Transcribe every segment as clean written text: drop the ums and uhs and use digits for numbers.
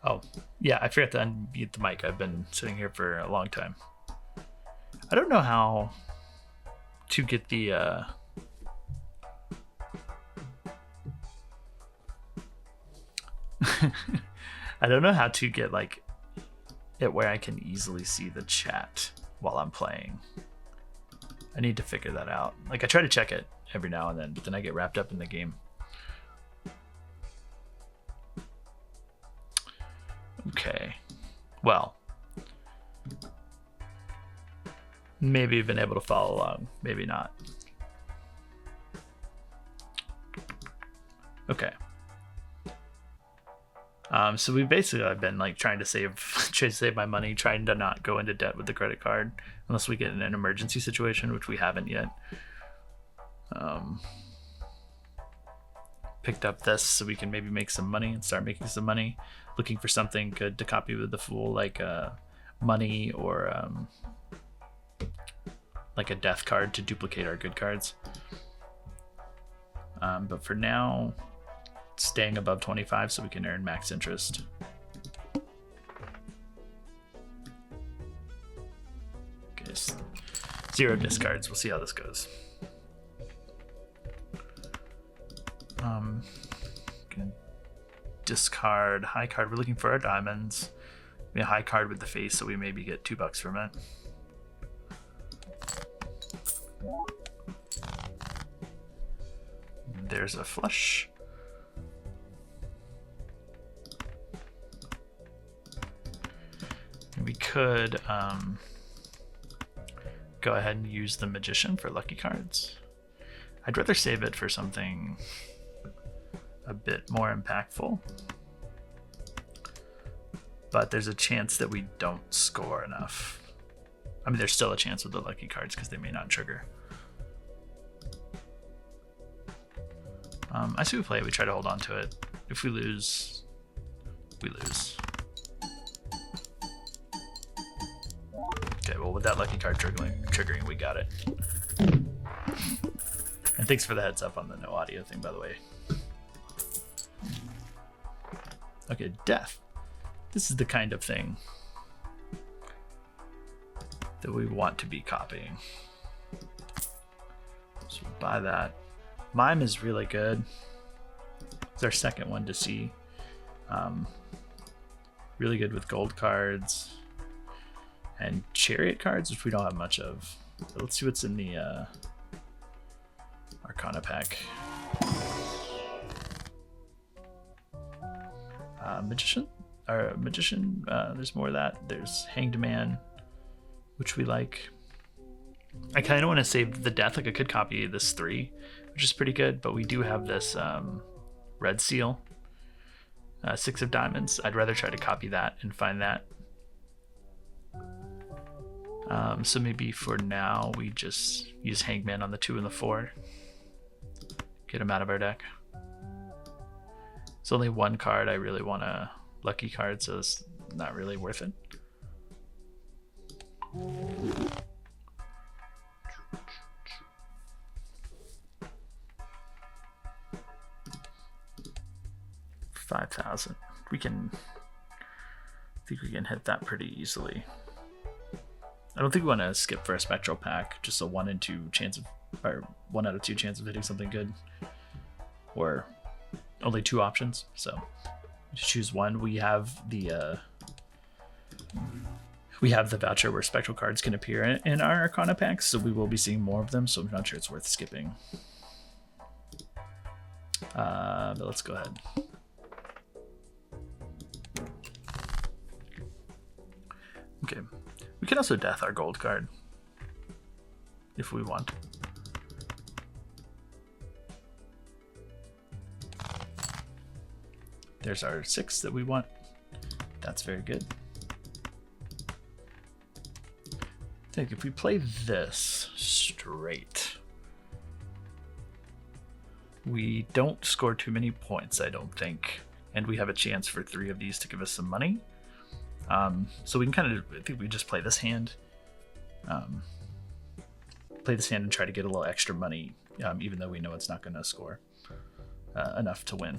Oh, yeah, I forgot to unmute the mic. I've been sitting here for a long time. I don't know how to get the I don't know how to get like it where I can easily see the chat while I'm playing. I need to figure that out. Like I try to check it every now and then, but then I get wrapped up in the game. Okay. Well, maybe you've been able to follow along, maybe not. Okay. So we basically I've been like trying to save my money, trying to not go into debt with the credit card unless we get in an emergency situation, which we haven't yet. Picked up this so we can maybe make some money and start making some money. Looking for something good to copy with the Fool, like money or like a death card to duplicate our good cards. But for now, staying above 25 so we can earn max interest. Okay, 0 discards. We'll see how this goes. Gonna discard high card. We're looking for our diamonds. We have a high card with the face, so we maybe get $2 from it. There's a flush. We could go ahead and use the Magician for lucky cards. I'd rather save it for something a bit more impactful, but there's a chance that we don't score enough. I mean, there's still a chance with the lucky cards because they may not trigger. I see we play it, we try to hold on to it. If we lose, we lose. Okay, well with that lucky card triggering, we got it. And thanks for the heads up on the no audio thing, by the way. Okay, death. This is the kind of thing that we want to be copying. So buy that. Mime is really good. It's our second one to see. Really good with gold cards and chariot cards, which we don't have much of. But let's see what's in the Arcana pack. Magician, there's more of that. There's Hanged Man, which we like. I kind of want to save the death. Like I could copy this 3, which is pretty good, but we do have this red seal, 6 of diamonds. I'd rather try to copy that and find that. So maybe for now we just use Hangman on the 2 and the 4. Get him out of our deck. It's only 1 card. I really want a lucky card, so it's not really worth it. $5,000. I think we can hit that pretty easily. I don't think we want to skip for a spectral pack. Just a 1 in 2 chance of, or 1 out of 2 chance of hitting something good, or only 2 options. So just choose one. We have the voucher where spectral cards can appear in our Arcana packs, so we will be seeing more of them. So I'm not sure it's worth skipping. But let's go ahead. Okay, we can also death our gold card if we want. There's our 6 that we want. That's very good. I think if we play this straight, we don't score too many points, I don't think. And we have a chance for 3 of these to give us some money. So we can kind of, I think we just play this hand. Play this hand and try to get a little extra money, even though we know it's not going to score enough to win.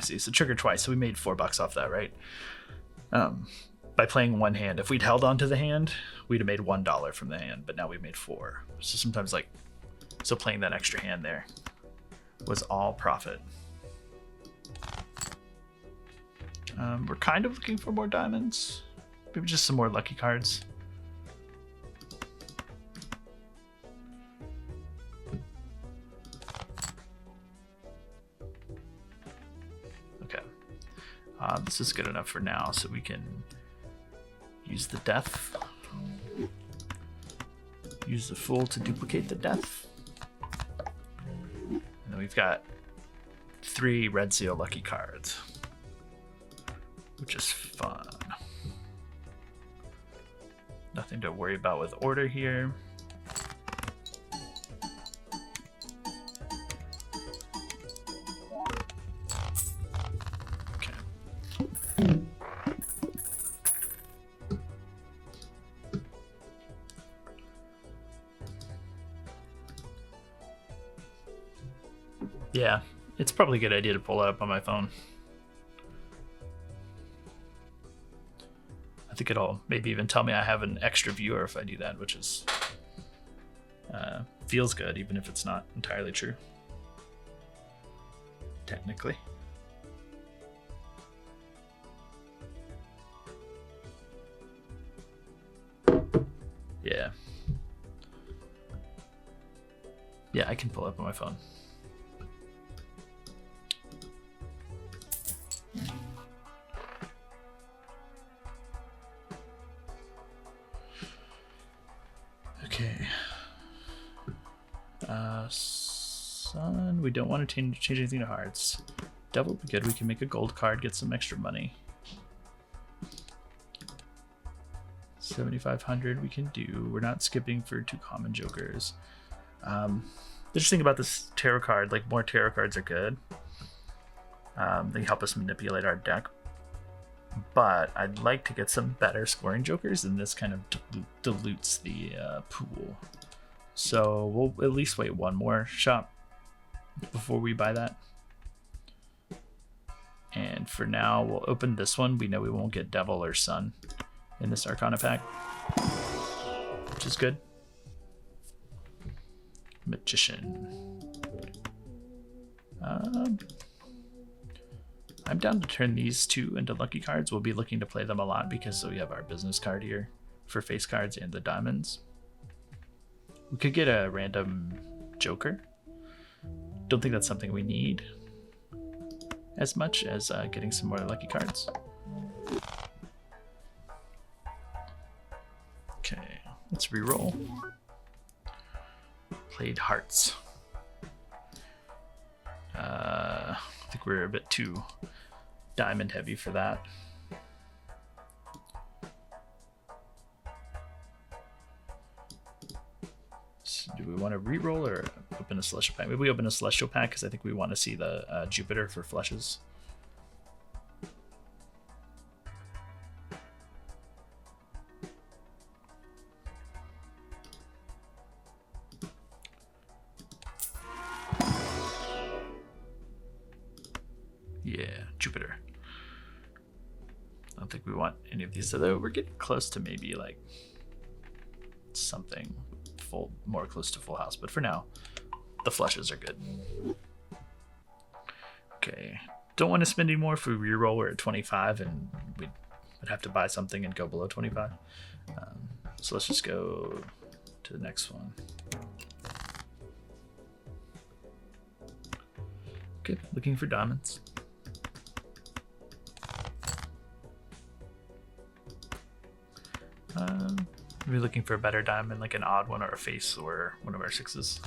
see. So trigger twice. So we made $4 off that, right? By playing one hand. If we'd held onto the hand, we'd have made $1 from the hand, but now we made 4. So sometimes so playing that extra hand there was all profit. We're kind of looking for more diamonds. Maybe just some more lucky cards. Okay. This is good enough for now, so we can use the death. Use the Fool to duplicate the death. And then we've got 3 red seal lucky cards, which is fun. Nothing to worry about with order here. Okay. Yeah, it's probably a good idea to pull that up on my phone. I think it'll maybe even tell me I have an extra viewer if I do that, which is feels good, even if it's not entirely true. Technically. Yeah. Yeah, I can pull it up on my phone. Okay. Sun, we don't want to change anything to hearts. Devil would be good. We can make a gold card, get some extra money. 7,500 we can do. We're not skipping for 2 common jokers. The interesting about this tarot card, like more tarot cards are good. They help us manipulate our deck. But I'd like to get some better scoring jokers, and this kind of dilutes the pool. So we'll at least wait one more shop before we buy that. And for now, we'll open this one. We know we won't get Devil or Sun in this Arcana pack, which is good. Magician. I'm down to turn these 2 into lucky cards. We'll be looking to play them a lot because we have our business card here for face cards and the diamonds. We could get a random joker. Don't think that's something we need as much as getting some more lucky cards. Okay, let's re-roll. Played hearts. I think we're a bit too diamond heavy for that. So do we want to re-roll or open a celestial pack? Maybe we open a celestial pack because I think we want to see the Jupiter for flushes. Yeah, Jupiter. I don't think we want any of these, although we're getting close to maybe like something full, more close to full house. But for now, the flushes are good. Okay, don't want to spend any more. If we reroll, we're at 25, and we'd have to buy something and go below 25. So let's just go to the next one. Okay, looking for diamonds. We're looking for a better diamond, like an odd one or a face or one of our 6s.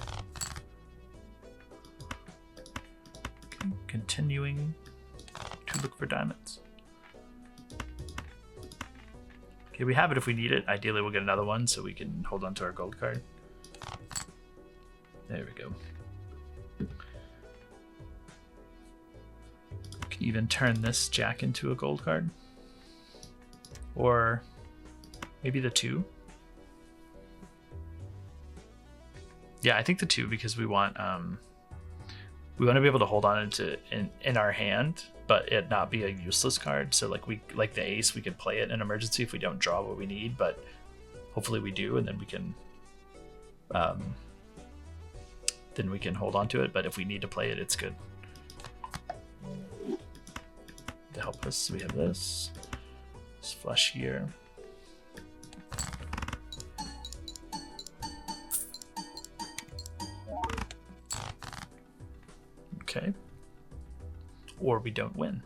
Okay, continuing to look for diamonds. Okay, we have it if we need it. Ideally, we'll get another one so we can hold on to our gold card. There we go. Can even turn this jack into a gold card. Or maybe the 2. Yeah, I think the 2 because we want to be able to hold on to in our hand but it not be a useless card. So like the ace, we could play it in emergency if we don't draw what we need, but hopefully we do, and then we can hold on to it. But if we need to play it, it's good to help us. We have this flush here. Okay. Or we don't win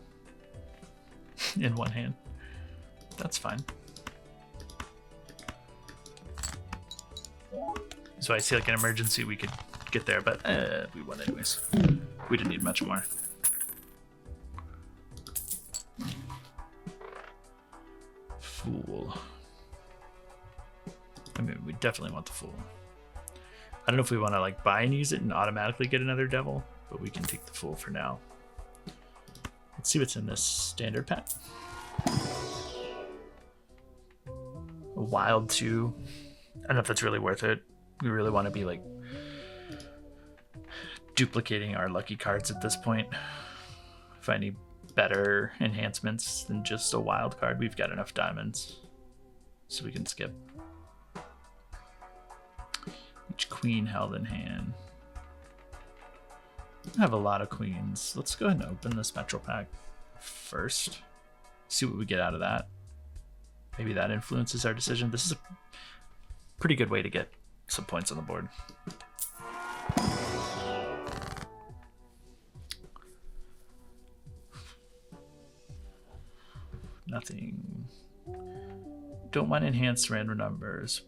in one hand. That's fine. So I see like an emergency we could get there, but we won anyways. We didn't need much more. Fool. I mean, we definitely want the Fool. I don't know if we want to like buy and use it and automatically get another devil, but we can take the Fool for now. Let's see what's in this standard pack. A wild 2. I don't know if that's really worth it. We really want to be like duplicating our lucky cards at this point. Find any better enhancements than just a wild card. We've got enough diamonds, so we can skip. Each queen held in hand. I have a lot of queens. Let's go ahead and open the spectral pack first. See what we get out of that. Maybe that influences our decision. This is a pretty good way to get some points on the board. Nothing. Don't want enhanced random numbers.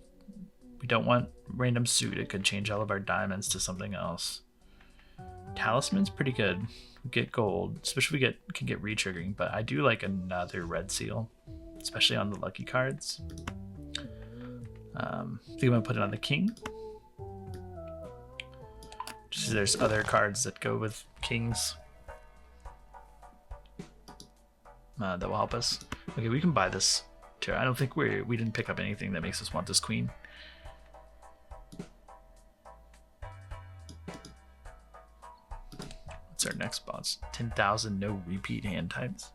We don't want random suit. It could change all of our diamonds to something else. Talisman's pretty good. We get gold, especially if we can get re-triggering, but I do like another red seal, especially on the lucky cards. I think I'm gonna put it on the king. Just so there's other cards that go with kings that will help us. Okay, we can buy this too. I don't think we didn't pick up anything that makes us want this queen. What's our next boss? 10,000 no repeat hand types.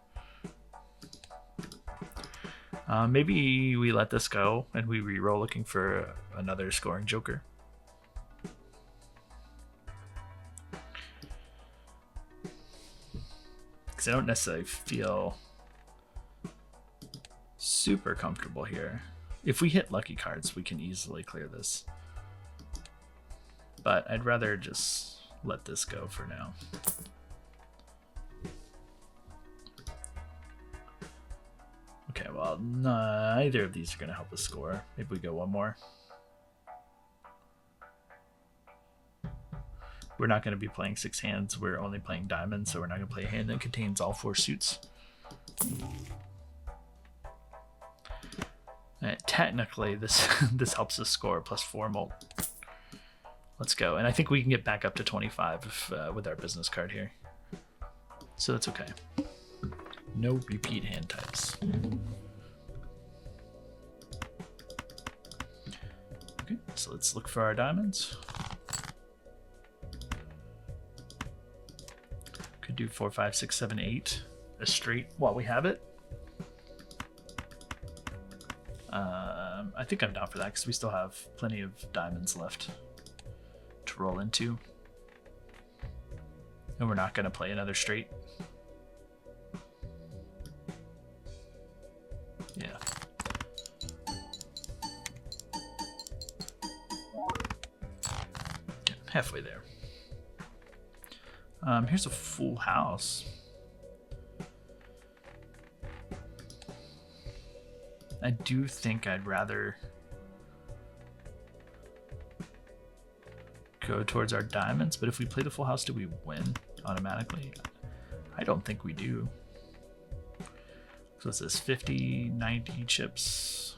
Maybe we let this go and we reroll looking for another scoring joker. Because I don't necessarily feel super comfortable here. If we hit lucky cards, we can easily clear this. But I'd rather just let this go for now. Okay, well, neither of these are going to help us score. Maybe we go one more. We're not going to be playing 6 hands. We're only playing diamonds, so we're not going to play a hand that contains all 4 suits. Technically, this this helps us score +4 molt. Let's go. And I think we can get back up to 25 if, with our business card here. So that's okay. No repeat hand types. Okay, so let's look for our diamonds. Could do 4, 5, 6, 7, 8. A straight while we have it. I think I'm down for that because we still have plenty of diamonds left to roll into. And we're not going to play another straight. Yeah. Halfway there. Here's a full house. I do think I'd rather go towards our diamonds, but if we play the full house, do we win automatically? I don't think we do. So it says 50, 90 chips,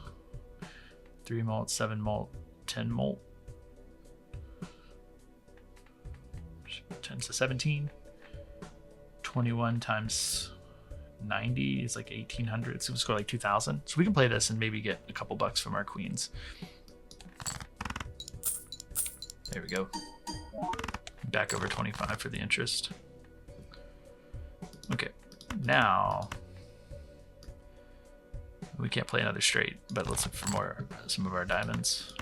3 molt, 7 molt, 10 molt. 10 to 17. 21 times 90 is like 1,800, so we score like 2,000. So we can play this and maybe get a couple bucks from our queens. There we go. Back over 25 for the interest. Okay, Now we can't play another straight, but let's look for some of our diamonds.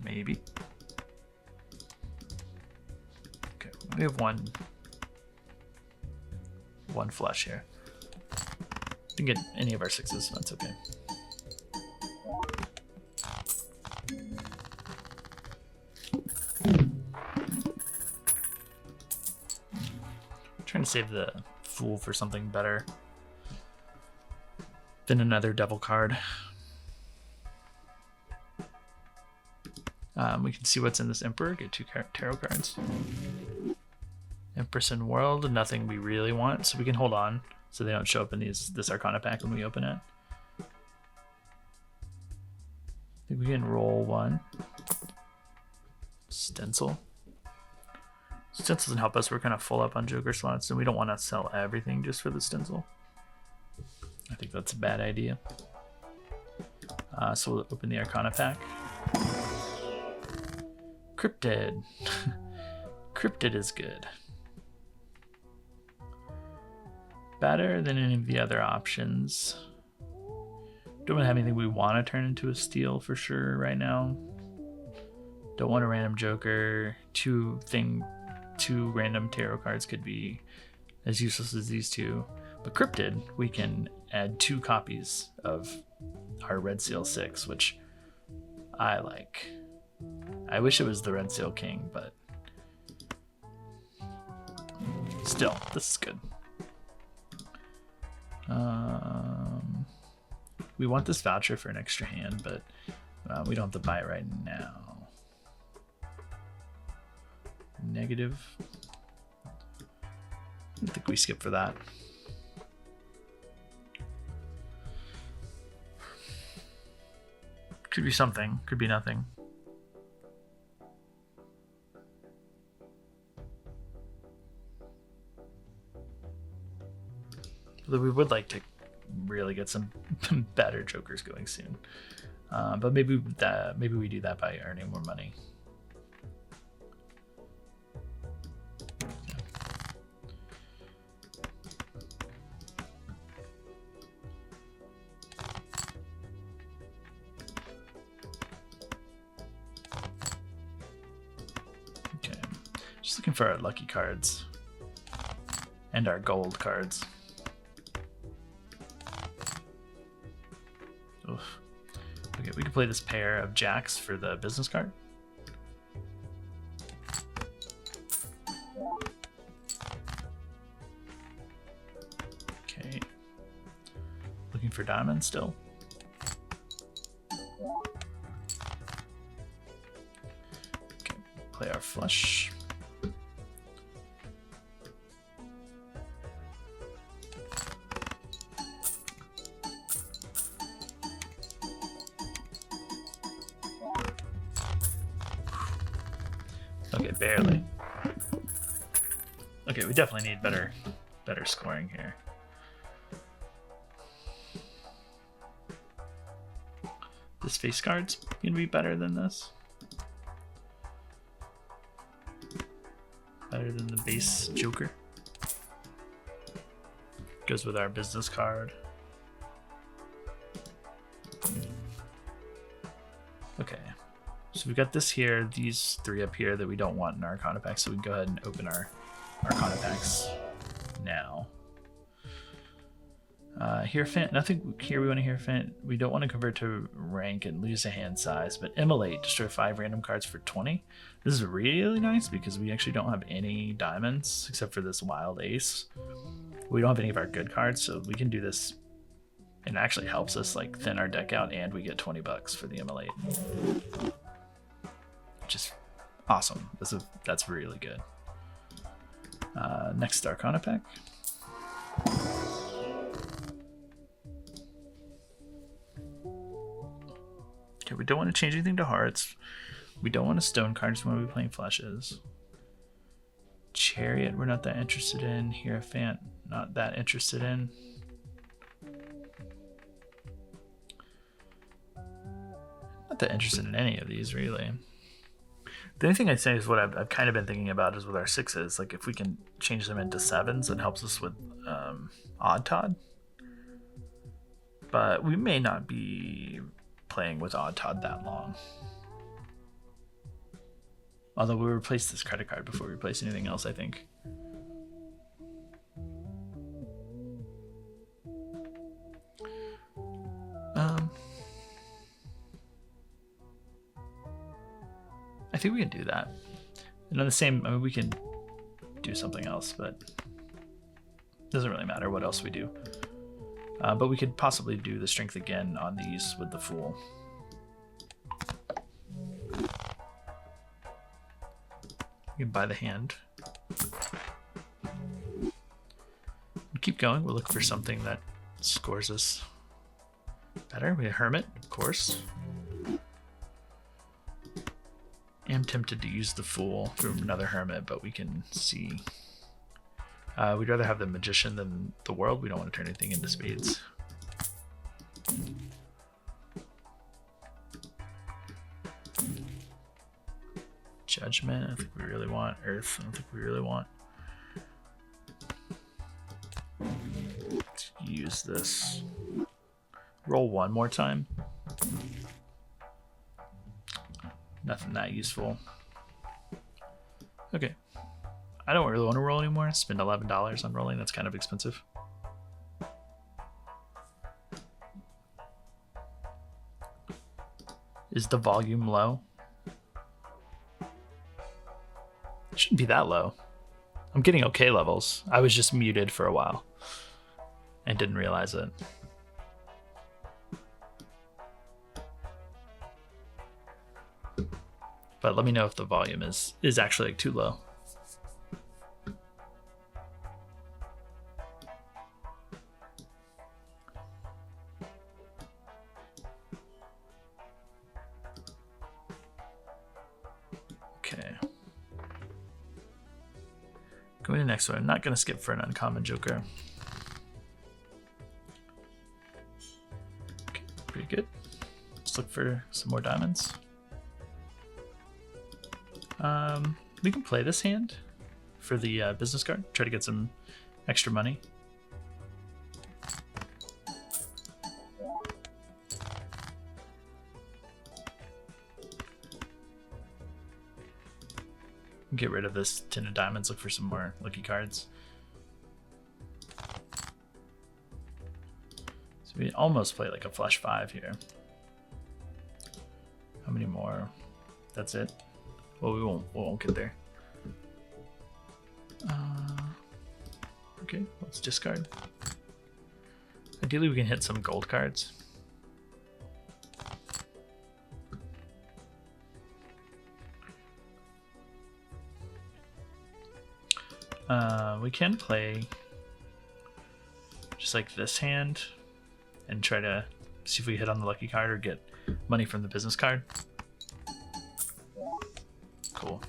Maybe. Okay, we have one flush here. Didn't get any of our sixes, that's okay. Trying to save the fool for something better than another devil card. We can see what's in this Emperor, get 2 tarot cards. Empress and World, nothing we really want, so we can hold on so they don't show up in this Arcana pack when we open it. I think we can roll 1. Stencil. Stencil doesn't help us, we're kind of full up on Joker slots, and we don't want to sell everything just for the stencil. I think that's a bad idea. So we'll open the Arcana pack. Cryptid. Cryptid is good. Better than any of the other options. Don't have anything we want to turn into a steal for sure right now. Don't want a random Joker. 2 random tarot cards could be as useless as these 2. But Cryptid, we can add 2 copies of our Red Seal 6, which I like. I wish it was the Red Seal King, but still, this is good. We want this voucher for an extra hand, but we don't have to buy it right now. Negative. I think we skip for that. Could be something, could be nothing. Although we would like to really get some better Jokers going soon. But maybe we do that by earning more money. Okay, just looking for our lucky cards and our gold cards. Oof. Okay, we can play this pair of jacks for the business card. Okay. Looking for diamonds still. Okay, play our flush. Okay, barely. Okay, we definitely need better scoring here. This face card's gonna be better than this. Better than the base Joker. Goes with our business card. Okay. So we've got this here, these 3 up here that we don't want in our Arcana pack, so we can go ahead and open our Arcana packs now. Hierophant, nothing here we want to Hierophant. We don't want to convert to rank and lose a hand size, but Immolate, destroy 5 random cards for 20. This is really nice because we actually don't have any diamonds except for this Wild Ace. We don't have any of our good cards, so we can do this. It actually helps us like thin our deck out, and we get $20 for the Immolate. Which is awesome. That's really good. Next Arcana pack. Okay, we don't want to change anything to hearts. We don't want a stone card, just want to be playing flushes. Chariot, we're not that interested in. Hierophant, not that interested in. Not that interested in any of these, really. The only thing I'd say is what I've kind of been thinking about is with our sixes, like if we can change them into sevens, it helps us with odd Todd. But we may not be playing with odd Todd that long. Although we replace this credit card before we replace anything else, I think. I think we can do that. And on the same, I mean, we can do something else, but it doesn't really matter what else we do. But we could possibly do the strength again on these with the fool. You can buy the hand. Keep going. We'll look for something that scores us better. We have Hermit, of course. I'm tempted to use the Fool from another Hermit, but we can see. We'd rather have the Magician than the World. We don't want to turn anything into spades. Judgment, I think we really want. Earth, I don't think we really want. Let's use this. Roll one more time. Nothing that useful. Okay. I don't really want to roll anymore. Spend $11 on rolling. That's kind of expensive. Is the volume low? It shouldn't be that low. I'm getting okay levels. I was just muted for a while and didn't realize it. But let me know if the volume is actually like too low. Okay. Going to the next one. I'm not going to skip for an uncommon joker. Okay, pretty good. Let's look for some more diamonds. We can play this hand for the business card. Try to get some extra money. Get rid of this 10 of diamonds. Look for some more lucky cards. So we almost play like a flush 5 here. How many more? That's it. Well, we won't get there. Okay, let's discard. Ideally, we can hit some gold cards. We can play just like this hand and try to see if we hit on the lucky card or get money from the business card. Cool.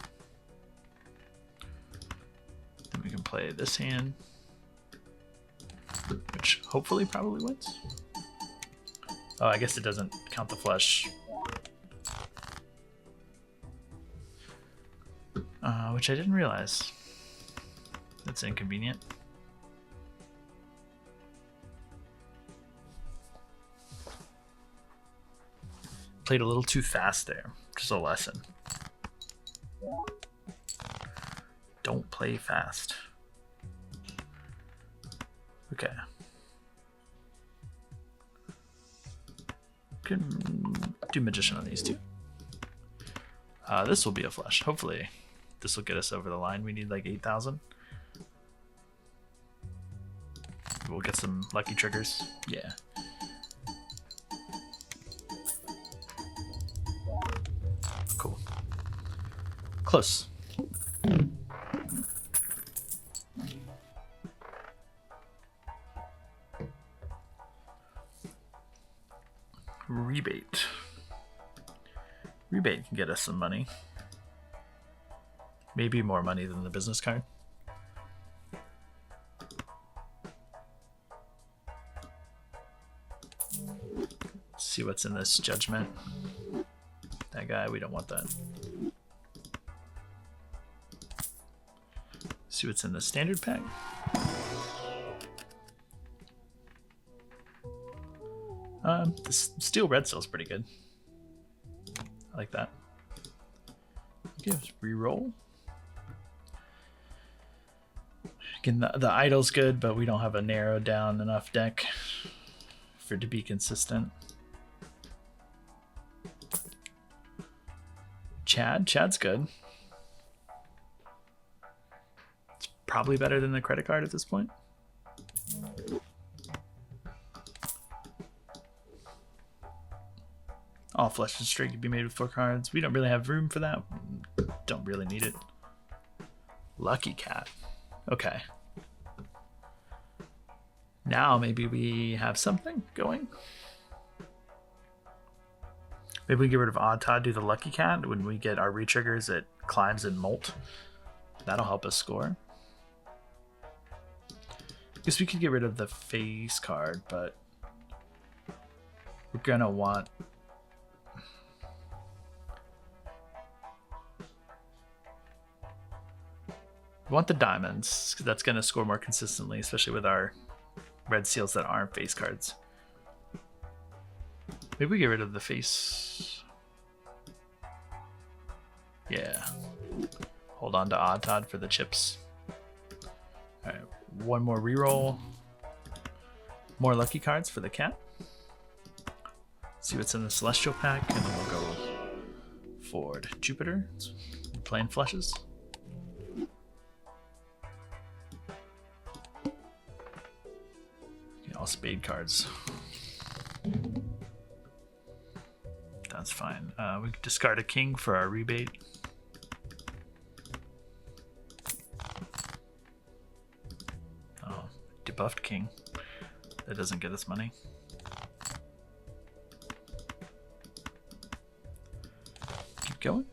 Then we can play this hand, which hopefully probably wins. Oh, I guess it doesn't count the flush. Which I didn't realize. That's inconvenient. Played a little too fast there. Just a lesson. Don't play fast. Okay. Can do Magician on these two. This will be a flush. Hopefully this will get us over the line. We need like 8,000. We'll get some lucky triggers. Yeah. Cool. Close. Rebate. Rebate can get us some money. Maybe more money than the business card. See what's in this judgment. That guy, we don't want that. See what's in the standard pack. The steel red seal's pretty good. I like that. Gives reroll. Again, the idol's good, but we don't have a narrowed down enough deck for it to be consistent. Chad's good. It's probably better than the credit card at this point. All flesh and straight could be made with 4 cards. We don't really have room for that. Don't really need it. Lucky Cat. Okay. Now maybe we have something going. Maybe we get rid of Odd Todd, do the Lucky Cat. When we get our retriggers, it climbs and molt. That'll help us score. Guess we could get rid of the face card, but we're gonna want... We want the diamonds, because that's going to score more consistently, especially with our red seals that aren't face cards. Maybe we get rid of the face. Yeah. Hold on to Odd Todd for the chips. Alright, one more reroll. More lucky cards for the cat. See what's in the Celestial pack, and then we'll go forward. Jupiter. We're playing flushes. All spade cards. That's fine. We could discard a king for our rebate. Oh, debuffed king. That doesn't get us money. Keep going.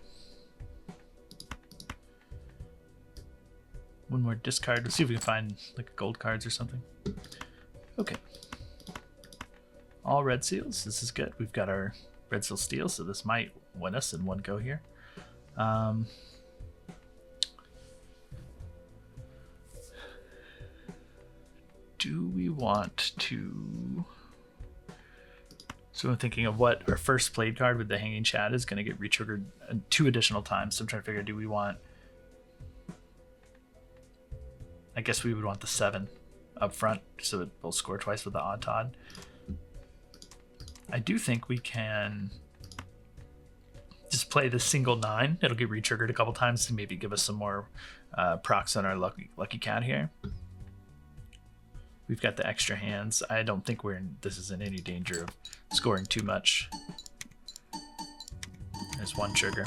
One more discard. Let's see if we can find like gold cards or something. Okay. All red seals. This is good. We've got our red seal steel, so this might win us in one go here. Do we want to... So I'm thinking of what our first played card with the Hanging Chad is going to get retriggered 2 additional times. So I'm trying to figure, do we want... I guess we would want the 7 up front, so it will score twice with the Odd Todd. I do think we can just play the single 9. It'll get retriggered a couple times to maybe give us some more procs on our lucky cat here. We've got the extra hands. I don't think this is in any danger of scoring too much. There's one trigger,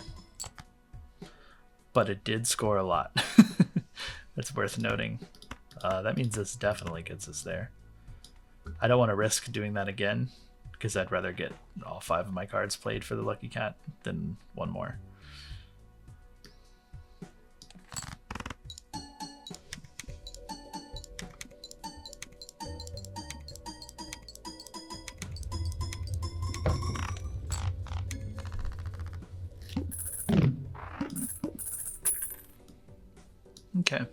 but it did score a lot. That's worth noting. That means this definitely gets us there. I don't want to risk doing that again, because I'd rather get all 5 of my cards played for the Lucky Cat than one more. Okay.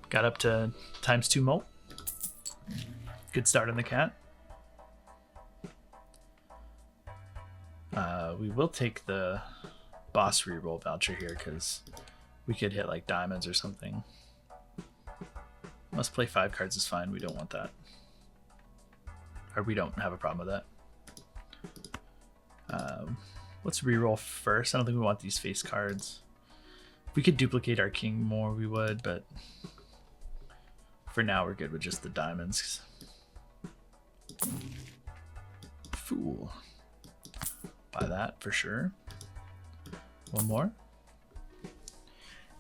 Got up to ×2 molt. Good start on the cat. We will take the boss reroll voucher here because we could hit like diamonds or something. Must play 5 cards is fine. We don't want that. Or we don't have a problem with that. Let's reroll first. I don't think we want these face cards. If we could duplicate our king more, we would, but for now we're good with just the diamonds. Fool. Buy that for sure. One more.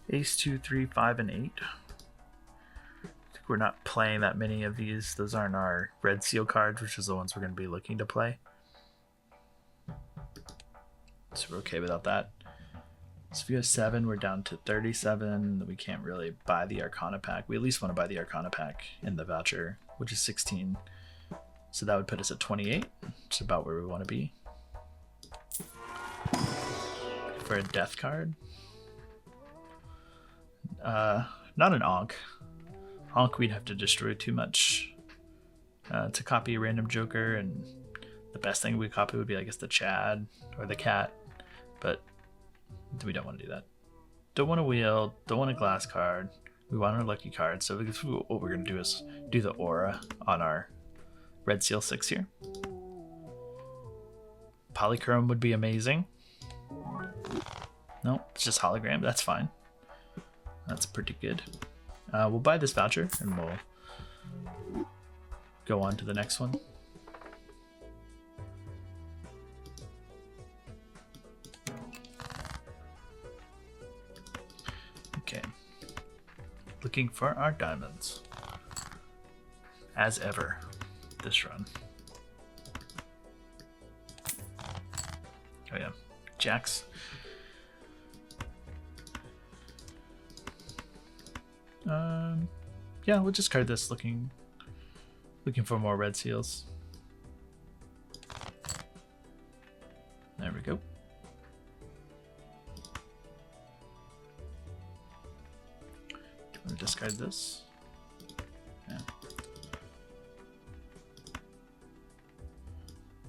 Ace, 2, 3, 5, and 8. I think we're not playing that many of these. Those aren't our red seal cards, which is the ones we're going to be looking to play. So we're okay without that. So if you have 7, we're down to 37. We can't really buy the Arcana pack. We at least want to buy the Arcana pack in the voucher, which is 16. So that would put us at 28, which is about where we want to be. For a death card. Not an Onk. Onk we'd have to destroy too much to copy a random Joker, and the best thing we copy would be, I guess, the Chad or the Cat, but we don't want to do that. Don't want a wheel, don't want a glass card. We want our lucky card, so what we're going to do is do the aura on our Red Seal 6 here. Polychrome would be amazing. No, it's just hologram, that's fine. That's pretty good. We'll buy this voucher and we'll go on to the next one. Okay. Looking for our diamonds. As ever, this run. Oh yeah, Jacks. Yeah, we'll discard this looking for more red seals. There we go. We'll discard this. Yeah.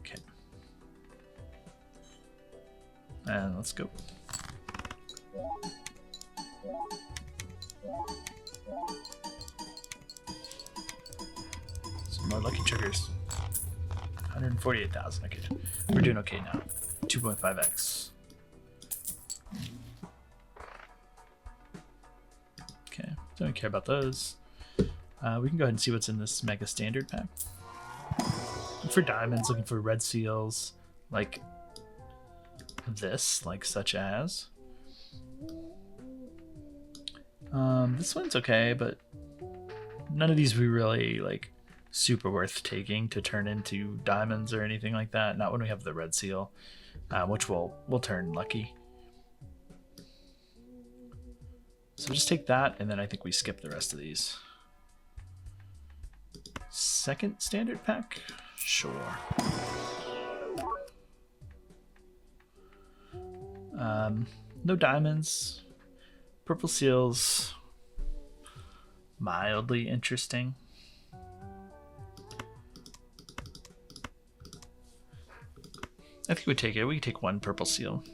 Okay. And let's go. Some more lucky triggers. 148,000. Okay, we're doing okay now. 2.5x. Okay, don't care about those. We can go ahead and see what's in this mega standard pack. For diamonds, looking for red seals like this, like such as. This one's okay, but none of these we really like super worth taking to turn into diamonds or anything like that. Not when we have the red seal, which we'll turn lucky. So just take that, and then I think we skip the rest of these. Second standard pack? Sure. No diamonds. Purple seals. Mildly interesting. I think we take it. We can take one purple seal.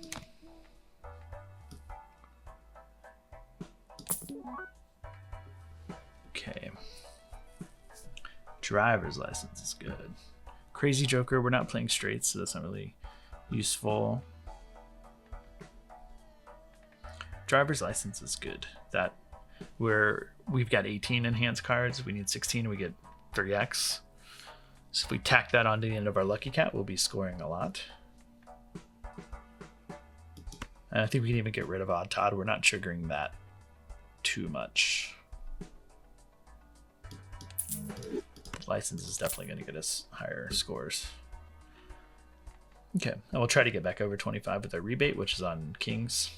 Okay. Driver's license is good. Crazy Joker. We're not playing straight, so that's not really useful. Driver's license is good. That we've got 18 enhanced cards. We need 16. We get 3x. So if we tack that onto the end of our Lucky Cat, we'll be scoring a lot. And I think we can even get rid of Odd Todd. We're not triggering that too much. License is definitely going to get us higher scores. Okay, and we'll try to get back over 25 with our rebate, which is on Kings.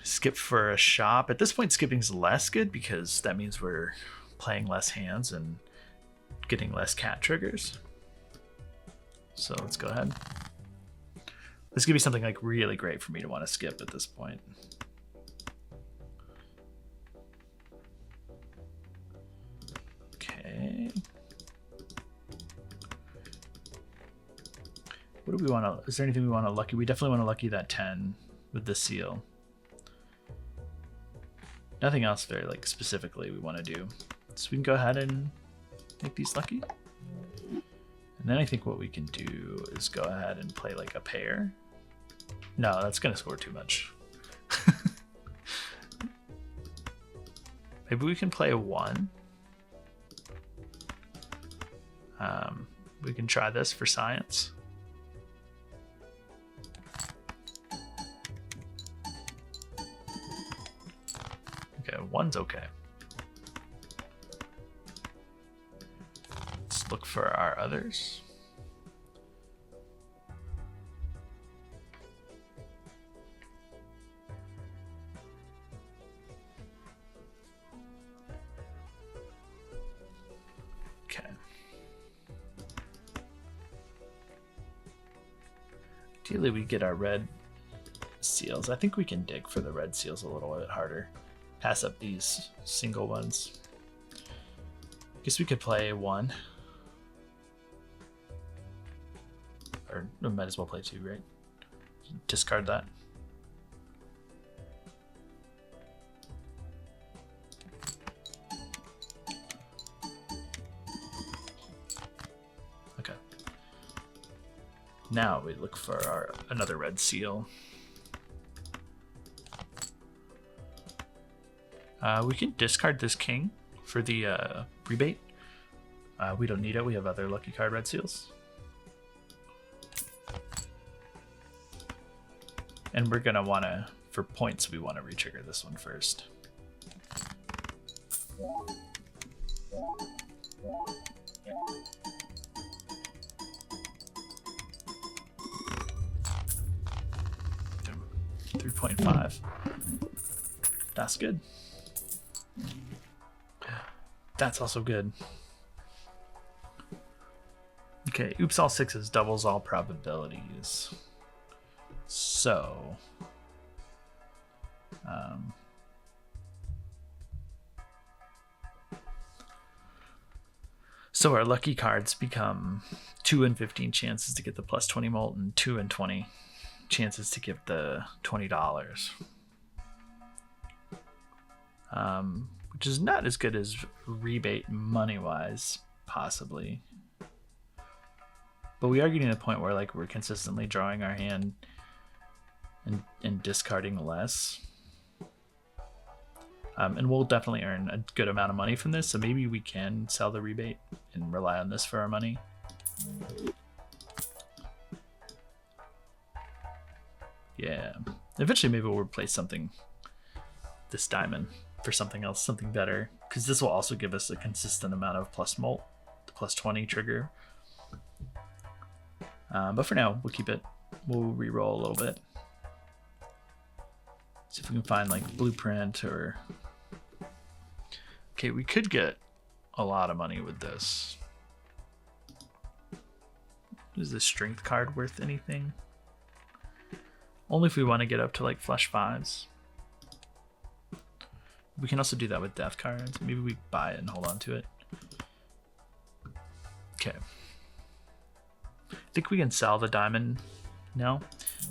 Skip for a shop. At this point, skipping's less good because that means we're playing less hands and getting less cat triggers. So let's go ahead. This could be something like really great for me to want to skip at this point. Okay. What do we want to, is there anything we want to lucky? We definitely want to lucky that 10 with the seal. Nothing else very like specifically we want to do. So we can go ahead and make these lucky. And then I think what we can do is go ahead and play like a pair. No, that's going to score too much. Maybe we can play a 1. We can try this for science. Okay, 1's okay. Let's look for our others. Okay. Ideally, we get our red seals. I think we can dig for the red seals a little bit harder. Pass up these single ones. Guess we could play one. Or we might as well play two, right? Discard that. Okay. Now we look for another red seal. We can discard this king for the rebate. We don't need it. We have other lucky card red seals. And we're gonna wanna, for points, we wanna retrigger this one first. $3.5. That's good. That's also good. Okay, oops all sixes doubles all probabilities. So, so our lucky cards become 2 in 15 chances to get the plus 20 mult and 2 in 20 chances to get the $20. Which is not as good as rebate money-wise, possibly. But we are getting to the point where like we're consistently drawing our hand and discarding less. And we'll definitely earn a good amount of money from this, so maybe we can sell the rebate and rely on this for our money. Yeah. Eventually maybe we'll replace this diamond for something else, something better, because this will also give us a consistent amount of plus mult, the plus 20 trigger. But for now, we'll keep it. We'll re-roll a little bit. See if we can find like blueprint or... Okay, we could get a lot of money with this. Is this strength card worth anything? Only if we want to get up to like flush fives. We can also do that with death cards. Maybe we buy it and hold on to it. Okay. I think we can sell the diamond now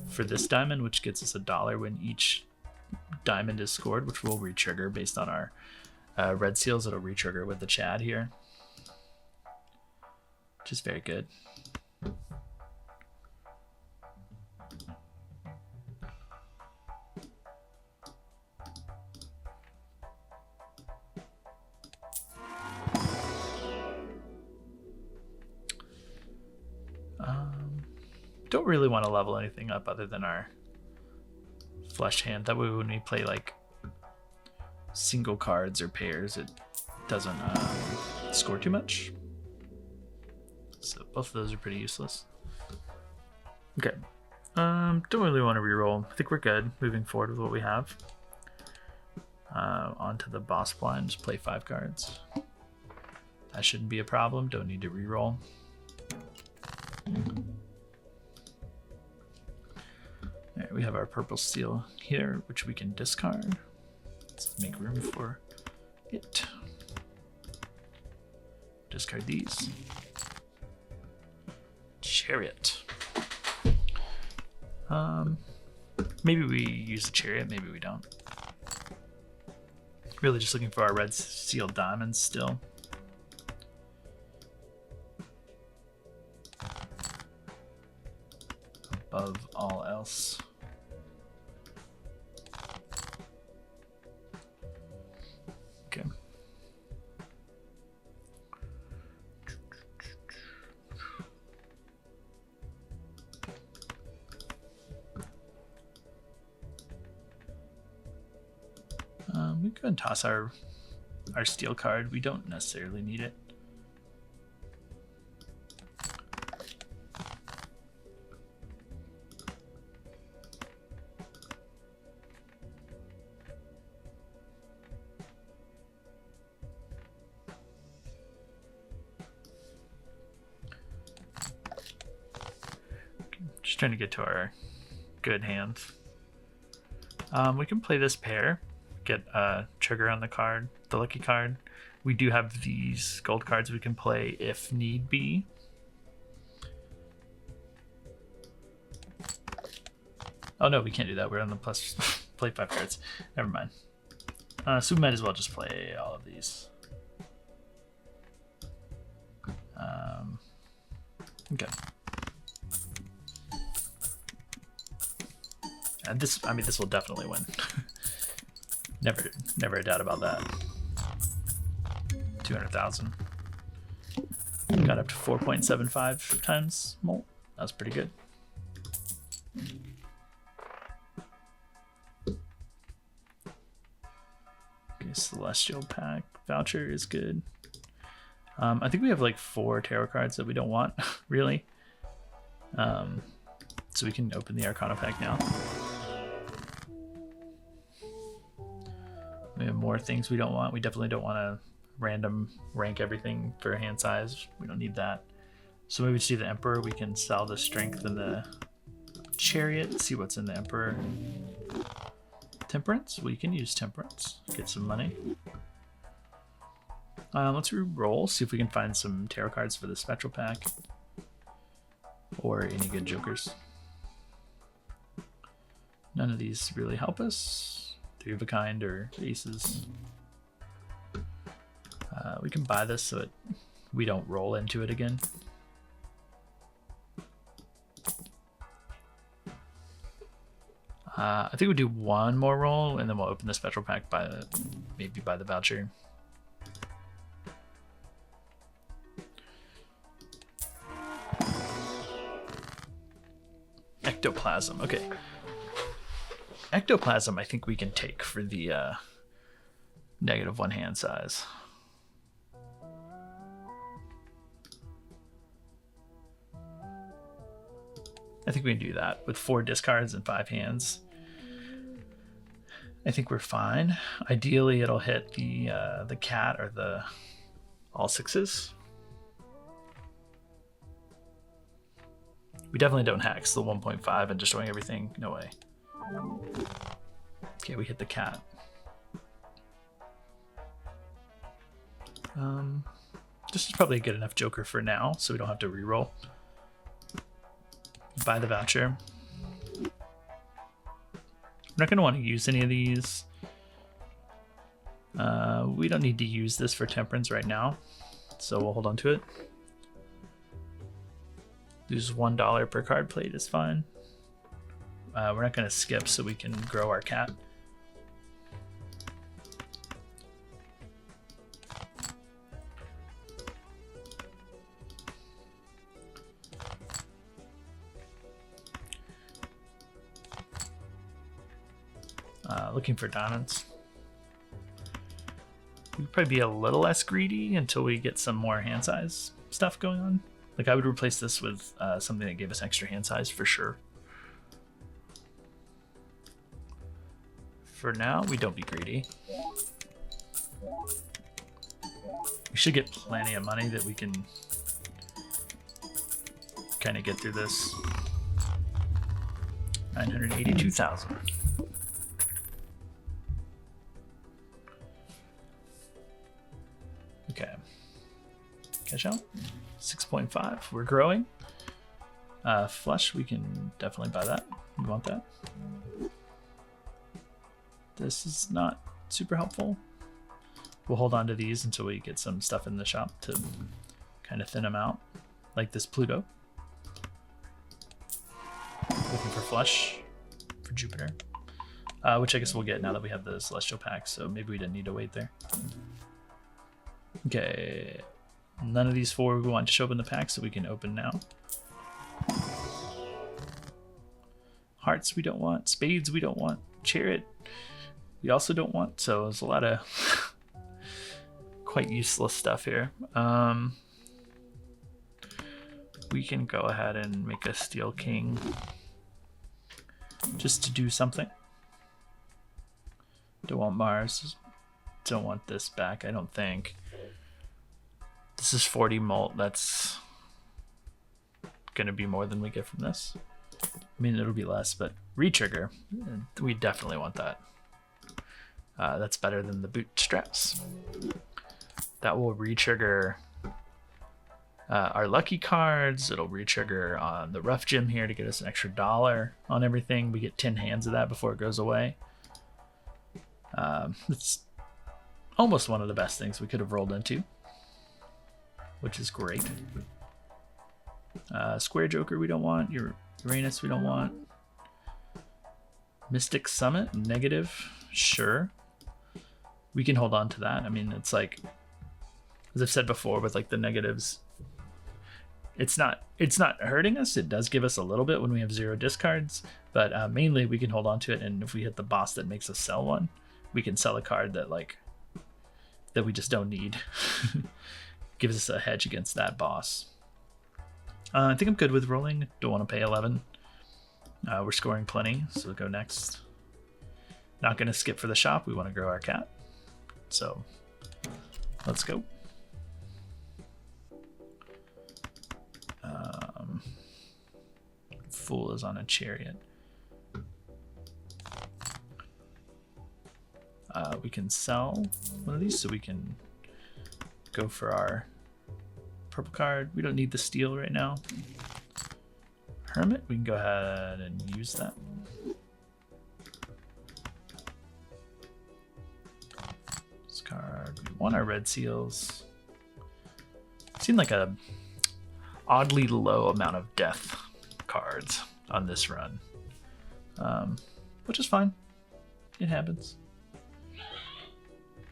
for this diamond, which gets us $1 when each diamond is scored, which will re-trigger based on our red seals. It'll re-trigger with the Chad here, which is very good. Don't really want to level anything up other than our flush hand. That way when we play like single cards or pairs, it doesn't score too much. So both of those are pretty useless. Okay. Don't really want to reroll. I think we're good moving forward with what we have. Onto the boss blind, just play 5 cards. That shouldn't be a problem. Don't need to reroll. Alright, we have our purple seal here, which we can discard. Let's make room for it. Discard these. Chariot. Maybe we use the chariot, maybe we don't. Really just looking for our red sealed diamonds still. Above all else. Okay. We go and toss our steel card. We don't necessarily need it. Just trying to get to our good hand. We can play this pair, get a trigger on the card, the lucky card. We do have these gold cards we can play if need be. Oh no, we can't do that. We're on the plus play 5 cards. Never mind. So we might as well just play all of these. Okay. And this, I mean, this will definitely win. Never a doubt about that. 200,000. Got up to 4.75 times molt. That was pretty good. Okay, Celestial Pack voucher is good. I think we have like 4 tarot cards that we don't want, really. So we can open the Arcana pack now. We have more things we don't want. We definitely don't want to random rank everything for hand size. We don't need that. So maybe we see the Emperor. We can sell the Strength and the Chariot. See what's in the Emperor. Temperance. We can use Temperance. Get some money. Let's re-roll. See if we can find some tarot cards for the Spectral pack. Or any good jokers. None of these really help us. 3 of a kind or aces. We can buy this so we don't roll into it again. I think we'll do one more roll and then we'll open the Spectral pack maybe by the voucher. Ectoplasm, okay. Ectoplasm I think we can take for the -1 hand size. I think we can do that with 4 discards and 5 hands. I think we're fine. Ideally it'll hit the cat or the all 6s. We definitely don't hex the 1.5 and destroying everything. No way. Okay, we hit the cat. This is probably a good enough joker for now, so we don't have to reroll. Buy the voucher. I'm not going to want to use any of these. We don't need to use this for Temperance right now, so we'll hold on to it. Lose $1 per card played is fine. We're not going to skip so we can grow our cat. Looking for diamonds. We'd probably be a little less greedy until we get some more hand size stuff going on. Like I would replace this with something that gave us extra hand size for sure. For now, we don't be greedy. We should get plenty of money that we can kind of get through this. 982,000. Okay. Cash out. 6.5. We're growing. Flush, we can definitely buy that. We want that. This is not super helpful. We'll hold on to these until we get some stuff in the shop to kind of thin them out. Like this Pluto. Looking for flush for Jupiter. Which I guess we'll get now that we have the Celestial pack, so maybe we didn't need to wait there. Okay. None of these 4 we want to show up in the pack, so we can open now. Hearts we don't want. Spades we don't want. Chariot we also don't want. So there's a lot of quite useless stuff here. We can go ahead and make a Steel King just to do something. Don't want Mars. Don't want this back, I don't think. This is 40 molt. That's gonna be more than we get from this. I mean, it'll be less, but Retrigger. We definitely want that. That's better than the bootstraps. That will retrigger our lucky cards. It'll retrigger on the rough gym here to get us an extra $1 on everything. We get 10 hands of that before it goes away. It's almost one of the best things we could have rolled into, which is great. Square Joker we don't want. Uranus we don't want. Mystic Summit, negative, sure. We can hold on to that. I mean, it's like, as I've said before, with like the negatives, it's not hurting us. It does give us a little bit when we have 0 discards, but mainly we can hold on to it. And if we hit the boss that makes us sell one, we can sell a card that we just don't need. Gives us a hedge against that boss. I think I'm good with rolling. Don't want to pay 11. We're scoring plenty, so we'll go next. Not going to skip for the shop. We want to grow our cat. So let's go. Fool is on a chariot. We can sell one of these so we can go for our purple card. We don't need the steel right now. Hermit, we can go ahead and use that. This card, we want our red seals. Seemed like a oddly low amount of death cards on this run, which is fine. It happens.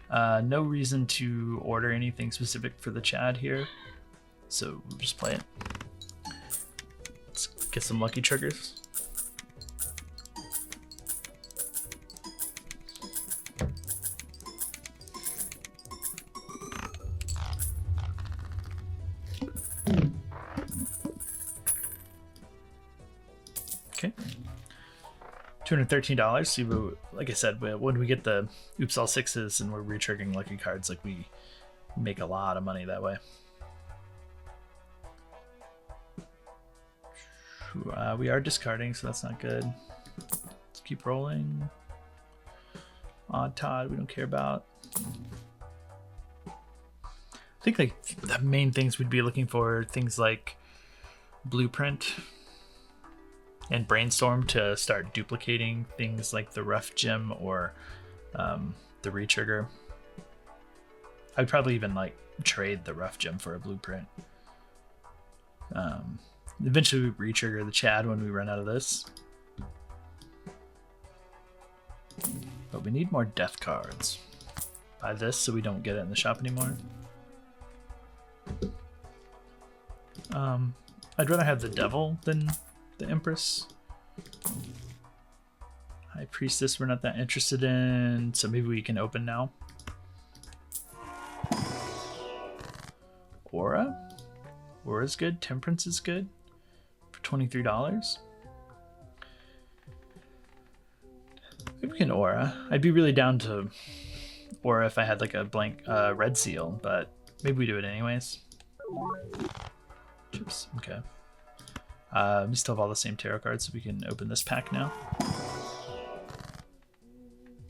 No reason to order anything specific for the Chad here, so we'll just play it. Let's get some lucky triggers. Okay. $213. See, like I said, when we get the oops all sixes and we're retriggering lucky cards, like we make a lot of money that way. We are discarding, so that's not good. Let's keep rolling. Odd Todd, we don't care about. I think like the main things we'd be looking for are things like Blueprint and Brainstorm to start duplicating things like the rough gem or the retrigger. I'd probably even like trade the rough gem for a Blueprint. Eventually we retrigger the Chad when we run out of this. But we need more death cards. Buy this so we don't get it in the shop anymore. I'd rather have the Devil than the Empress. High Priestess we're not that interested in, so maybe we can open now. Aura's good. Temperance is good for $23. Maybe we can Aura. I'd be really down to Aura if I had like a blank red seal, but maybe we do it anyways. Chips, okay. We still have all the same tarot cards, so we can open this pack now.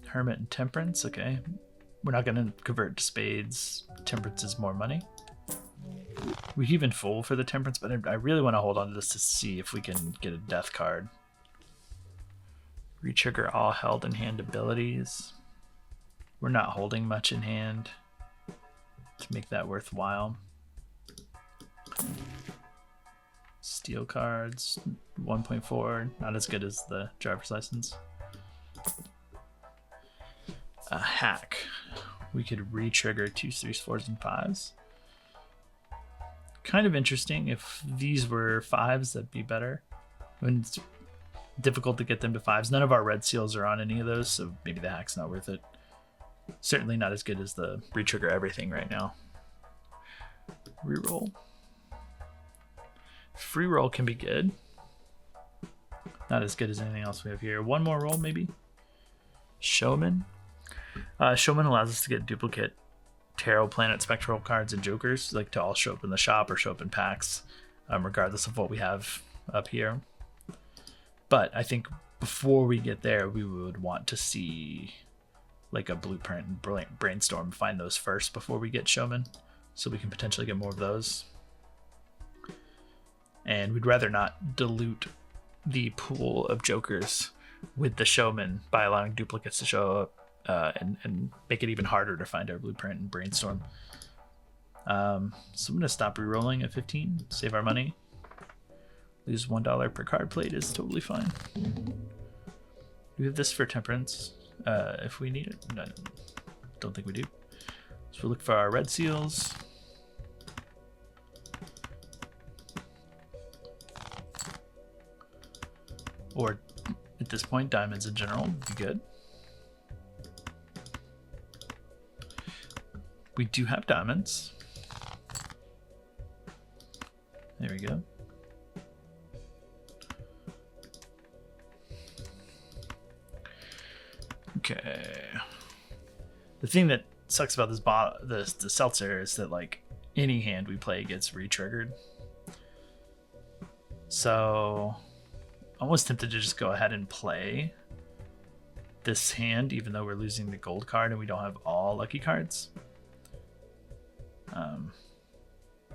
Hermit and Temperance, okay. We're not gonna convert to spades. Temperance is more money. We can even Fool for the Temperance, but I really want to hold on to this to see if we can get a death card. Retrigger all held in hand abilities. We're not holding much in hand to make that worthwhile. Steel cards, 1.4, not as good as the driver's license. A hack. We could re-trigger 2s, 3s, 4s, and 5s. Kind of interesting. If these were 5s, that'd be better. When it's difficult to get them to 5s. None of our red seals are on any of those, so maybe the hack's not worth it. Certainly not as good as the re-trigger everything right now. Reroll. Free roll can be good. Not as good as anything else we have here. One more roll, maybe. Showman. Showman allows us to get duplicate tarot, planet, spectral cards, and jokers, like to all show up in the shop or show up in packs, regardless of what we have up here. But I think before we get there, we would want to see like a blueprint and brainstorm, find those first before we get showman, so we can potentially get more of those. And we'd rather not dilute the pool of jokers with the showman by allowing duplicates to show up and make it even harder to find our blueprint and brainstorm. So I'm gonna stop re-rolling at 15, save our money. Lose $1 per card played is totally fine. We have this for temperance if we need it. No, don't think we do. So we'll look for our red seals. Or at this point, diamonds in general would be good. We do have diamonds. There we go. Okay. The thing that sucks about the seltzer is that like any hand we play gets re-triggered. So I'm almost tempted to just go ahead and play this hand, even though we're losing the gold card and we don't have all lucky cards.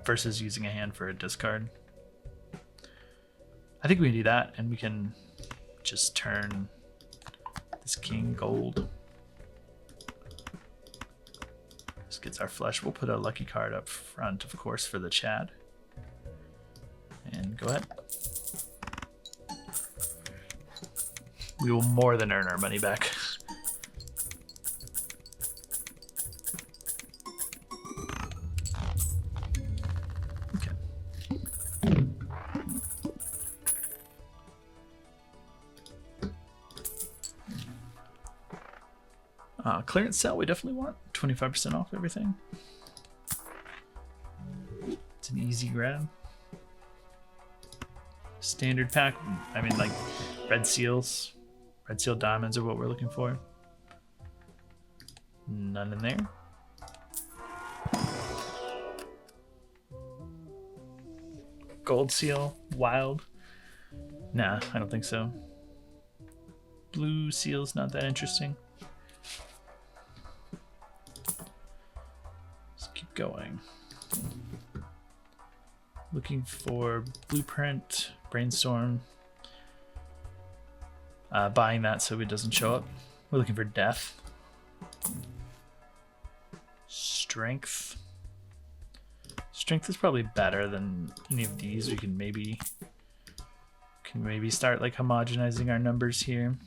Versus using a hand for a discard. I think we can do that, and we can just turn this king gold. This gets our flush. We'll put a lucky card up front, of course, for the Chad. And go ahead. We will more than earn our money back. Clearance sale we definitely want. 25% off everything. It's an easy grab. Standard pack. I mean, like red seals. Red seal diamonds are what we're looking for. None in there. Gold seal. Wild. Nah, I don't think so. Blue seal's not that interesting. Going. Looking for blueprint, brainstorm. Buying that so it doesn't show up. We're looking for death. Strength. Strength is probably better than any of these. We can maybe start like homogenizing our numbers here.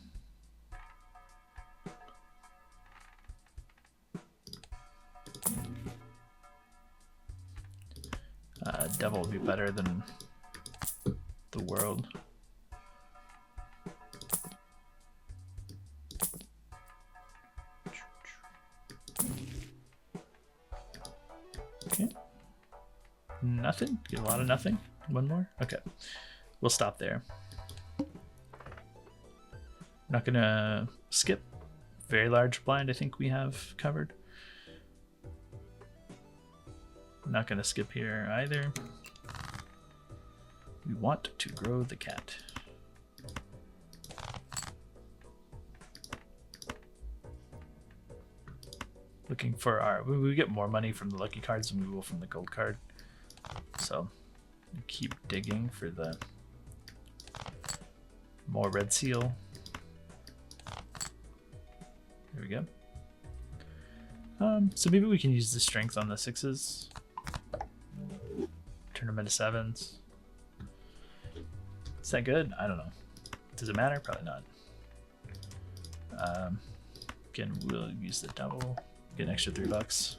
Devil will be better than the world. Okay. Nothing? Get a lot of nothing? One more? Okay. We'll stop there. Not gonna skip. Very large blind I think we have covered. Not going to skip here either. We want to grow the cat. Looking for our... We get more money from the lucky cards than we will from the gold card. So keep digging for the more red seal. There we go. So maybe we can use the strength on the sixes. Turn them into sevens. Is that good? I don't know. Does it matter? Probably not. Again, we'll use the double. Get an extra $3.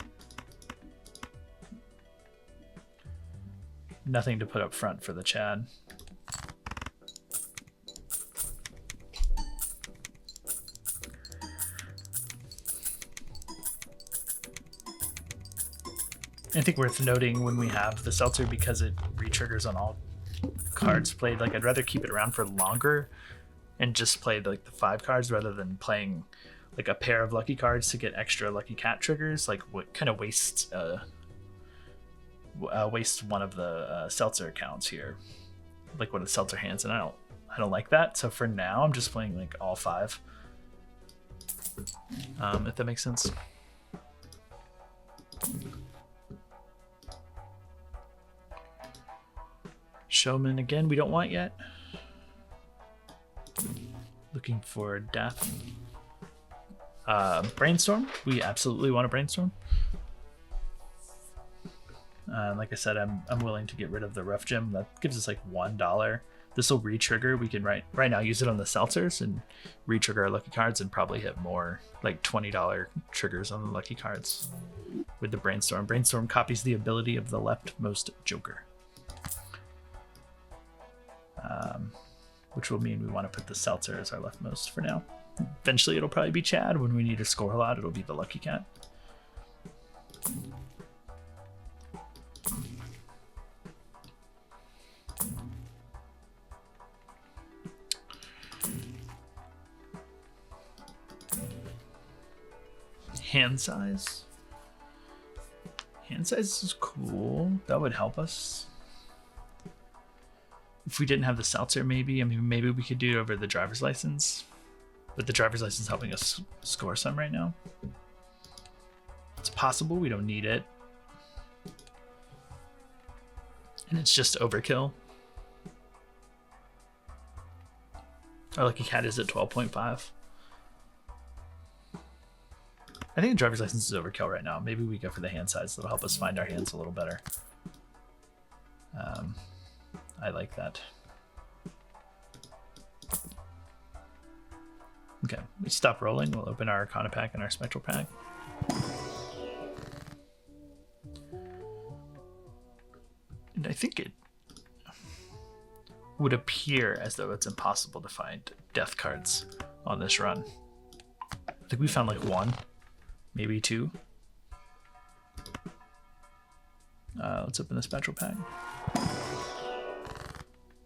Nothing to put up front for the Chad. I think worth noting when we have the seltzer, because it re-triggers on all cards played, like I'd rather keep it around for longer and just play like the 5 cards rather than playing like a pair of lucky cards to get extra lucky cat triggers. Like what kind of wastes waste one of the seltzer accounts here, like one of the seltzer hands, and I I don't like that. So for now, I'm just playing like all 5. If that makes sense. Showman again, we don't want yet. Looking for death. Brainstorm, we absolutely want to brainstorm. Like I said, I'm willing to get rid of the rough gem. That gives us like $1. This will re-trigger. We can right now use it on the seltzers and re-trigger our lucky cards and probably hit more like $20 triggers on the lucky cards with the brainstorm. Brainstorm copies the ability of the leftmost joker, which will mean we want to put the seltzer as our leftmost for now. Eventually, it'll probably be Chad. When we need to score a lot, it'll be the lucky cat. Hand size. Hand size is cool. That would help us. If we didn't have the seltzer, maybe. I mean, maybe we could do it over the driver's license. But the driver's license is helping us score some right now. It's possible. We don't need it. And it's just overkill. Our lucky cat is at 12.5. I think the driver's license is overkill right now. Maybe we go for the hand size. That'll help us find our hands a little better. I like that. Okay, we stop rolling. We'll open our Arcana pack and our Spectral pack. And I think it would appear as though it's impossible to find death cards on this run. I think we found like 1. Maybe 2. Let's open the Spectral pack.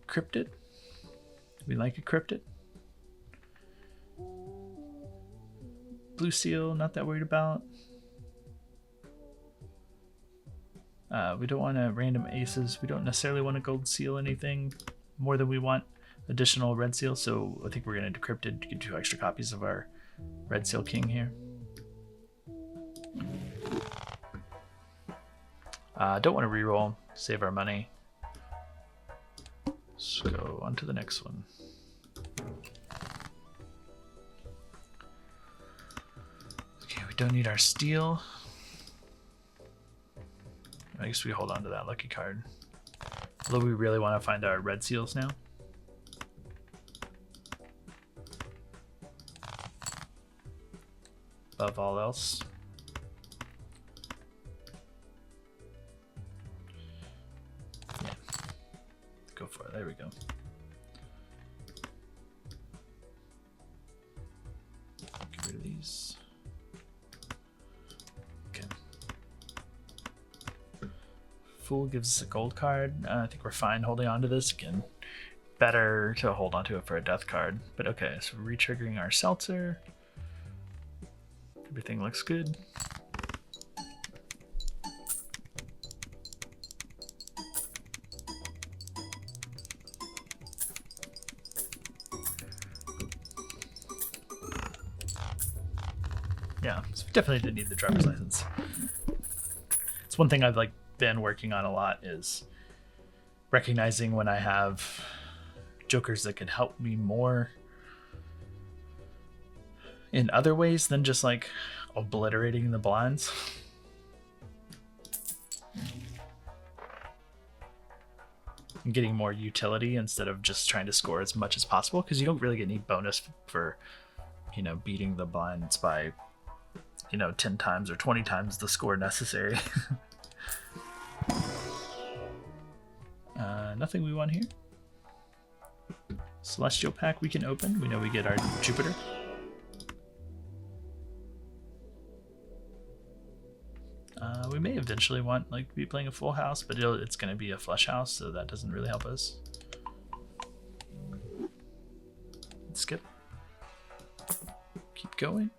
Cryptid. We like a cryptid. Blue seal, not that worried about. We don't want to random aces. We don't necessarily want to gold seal anything more than we want additional red seal. So I think we're going to decrypt it to get 2 extra copies of our red seal king here. Don't want to reroll, save our money. Let's go on to the next one. Okay, we don't need our steel. I guess we hold on to that lucky card. Although we really want to find our red seals now. Above all else. Go for it. There we go. Get rid of these. Okay. Fool gives us a gold card. I think we're fine holding on to this. Again, better to hold on to it for a death card. But okay, so we're re-triggering our seltzer. Everything looks good. Yeah, so we definitely did need the driver's license. It's one thing I've been working on a lot is recognizing when I have jokers that can help me more in other ways than just obliterating the blinds. And getting more utility instead of just trying to score as much as possible, because you don't really get any bonus for beating the blinds by 10 times or 20 times the score necessary. Nothing we want here. Celestial pack we can open. We know we get our Jupiter. We may eventually want be playing a full house, but it's going to be a flush house, so that doesn't really help us. Let's skip. Keep going.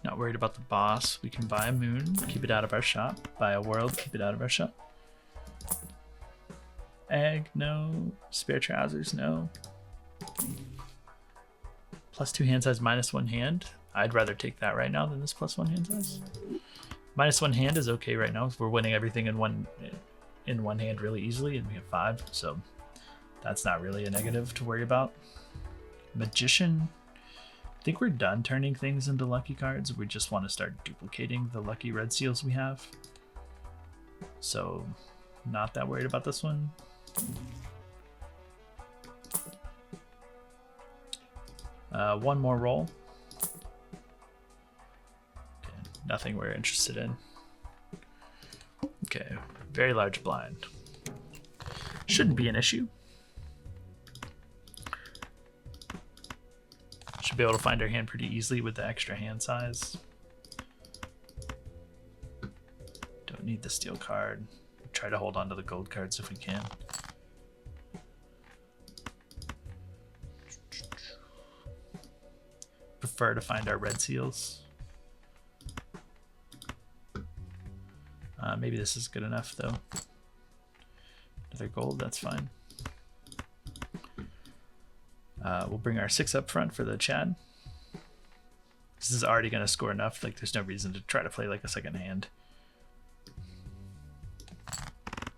Not worried about the boss. We can buy a moon, keep it out of our shop. Buy a world, keep it out of our shop. egg, no. Spare trousers, no. +2 hand size, -1 hand. I'd rather take that right now than this +1 hand size. -1 hand is okay right now. We're winning everything in one hand really easily, and we have 5, so that's not really a negative to worry about. Magician. I think we're done turning things into lucky cards. We just want to start duplicating the lucky red seals we have. So, not that worried about this one. One more roll. Okay, nothing we're interested in. Okay, very large blind. Shouldn't be an issue. Should be able to find our hand pretty easily with the extra hand size. Don't need the steel card. Try to hold on to the gold cards if we can. Prefer to find our red seals. Maybe this is good enough though. Another gold, that's fine. We'll bring our 6 up front for the Chad. This is already going to score enough. Like, there's no reason to try to play like a second hand.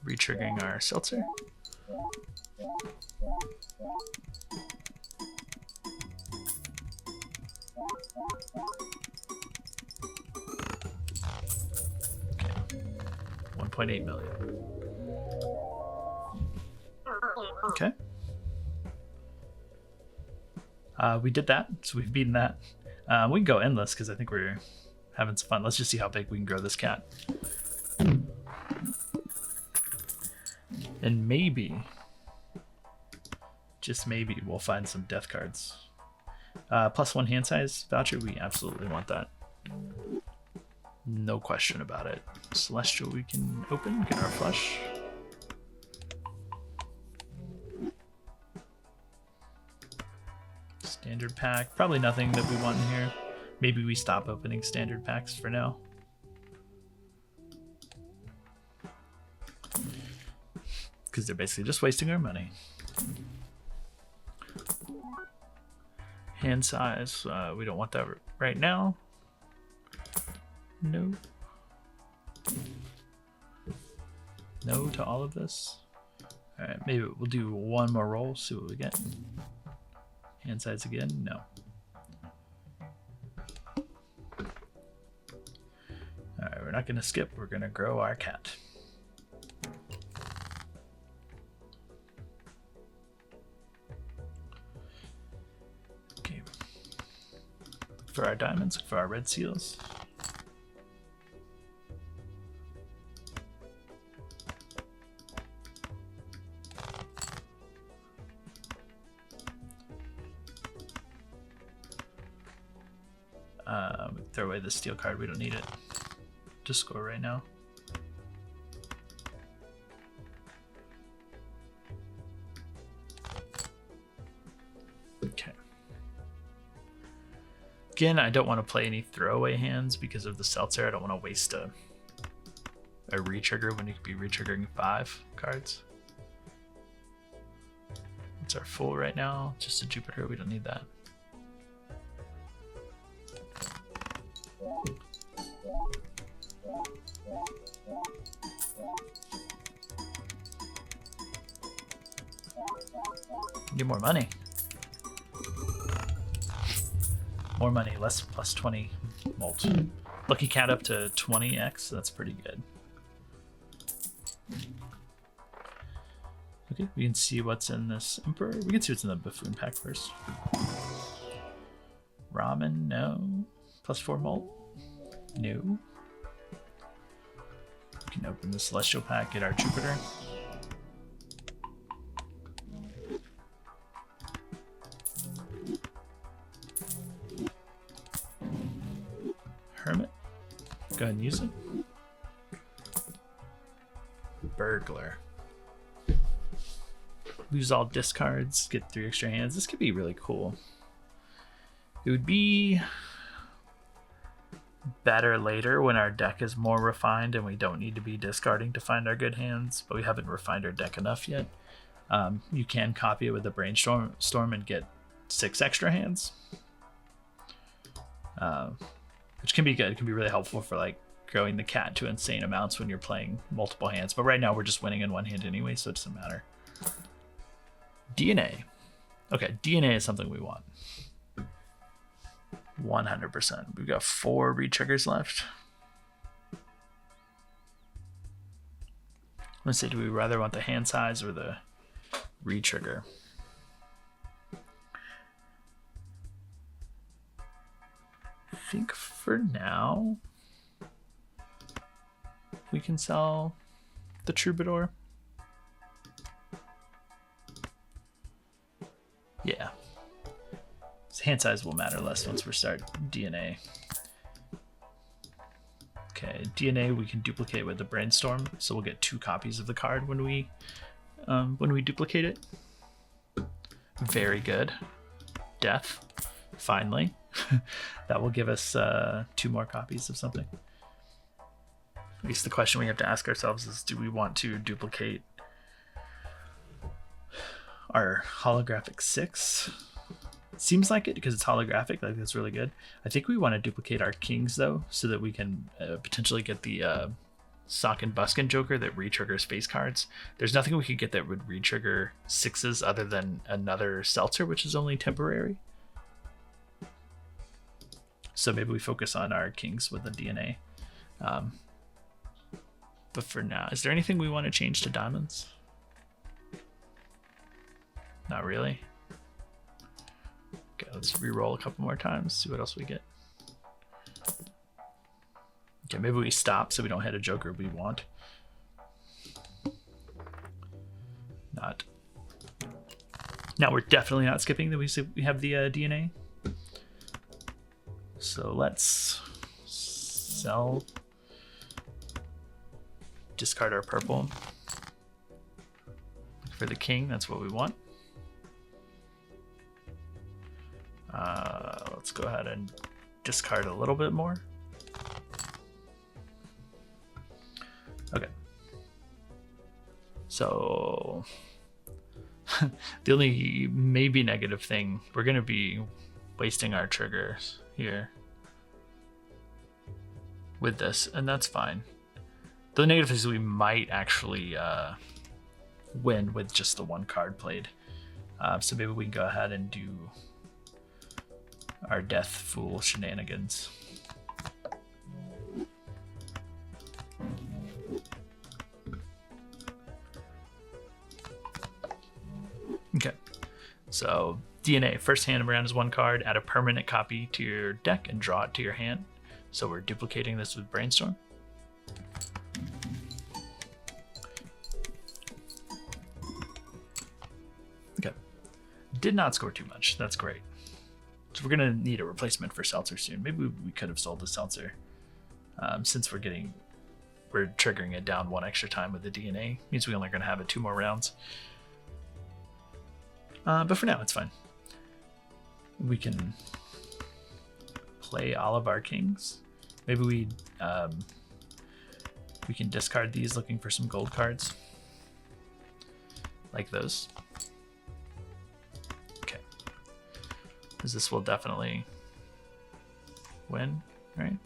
Retriggering our seltzer. Okay, 1.8 million. Okay. We did that, so we've beaten that. We can go endless because I think we're having some fun. Let's just see how big we can grow this cat. And maybe, just maybe, we'll find some death cards. +1 hand size voucher, we absolutely want that. No question about it. Celestial we can open, get our flush. Standard pack, probably nothing that we want in here. Maybe we stop opening standard packs for now. Because they're basically just wasting our money. Hand size, we don't want that right now. No. No to all of this. Alright, maybe we'll do one more roll, see what we get. Hand size again? No. Alright, we're not going to skip. We're going to grow our cat. Okay. Look for our diamonds, look for our red seals. Throw away the steel card, we don't need it. Just score right now. Okay. Again, I don't want to play any throwaway hands because of the seltzer. I don't want to waste a retrigger when you could be retriggering 5 cards. It's our full right now, just a Jupiter, we don't need that. Need more money. More money, less +20 molt. Lucky cat up to 20x, that's pretty good. Okay, we can see what's in this Emperor. We can see what's in the Buffoon pack first. Ramen, no. +4 molt, no. We can open the Celestial pack, get our Jupiter. Hermit. Go ahead and use it. Burglar. Lose all discards, get 3 extra hands. This could be really cool. It would be better later when our deck is more refined and we don't need to be discarding to find our good hands, but we haven't refined our deck enough yet. You can copy it with the brainstorm and get 6 extra hands, which can be good. It can be really helpful for like growing the cat to insane amounts when you're playing multiple hands. But right now we're just winning in one hand anyway, so it doesn't matter. DNA. Okay, DNA is something we want. 100%. We've got 4 re-triggers left. Let's see, do we rather want the hand size or the re-trigger? I think for now we can sell the Troubadour. Yeah. Hand size will matter less once we start DNA. Okay, DNA we can duplicate with the brainstorm, so we'll get 2 copies of the card when we duplicate it. Very good. Death, finally. That will give us 2 more copies of something. At least the question we have to ask ourselves is, do we want to duplicate our holographic 6? Seems like it because it's holographic. Like, that's really good. I think we want to duplicate our kings though, so that we can potentially get the Sock and Buskin Joker that re-triggers face cards. There's nothing we could get that would re-trigger 6s other than another Seltzer, which is only temporary. So maybe we focus on our kings with the DNA. But for now, is there anything we want to change to diamonds? Not really. Okay, let's re-roll a couple more times, see what else we get. Okay, maybe we stop so we don't hit a Joker we want. Not. Now we're definitely not skipping that we have the DNA. So let's sell. Discard our purple. For the king, that's what we want. Let's go ahead and discard a little bit more. Okay. So the only maybe negative thing, we're going to be wasting our triggers here with this, and that's fine. The negative is we might actually win with just the 1 card played. So maybe we can go ahead and do our Death Fool shenanigans. Okay, so DNA, first hand around is 1 card, add a permanent copy to your deck and draw it to your hand. So we're duplicating this with Brainstorm. Okay, did not score too much, that's great. So we're gonna need a replacement for Seltzer soon. Maybe we could have sold the Seltzer. Since we're triggering it down 1 extra time with the DNA, means we're only gonna have it 2 more rounds. But for now, it's fine. We can play all of our kings. Maybe we can discard these looking for some gold cards. Like those. Okay. Because this will definitely win, right?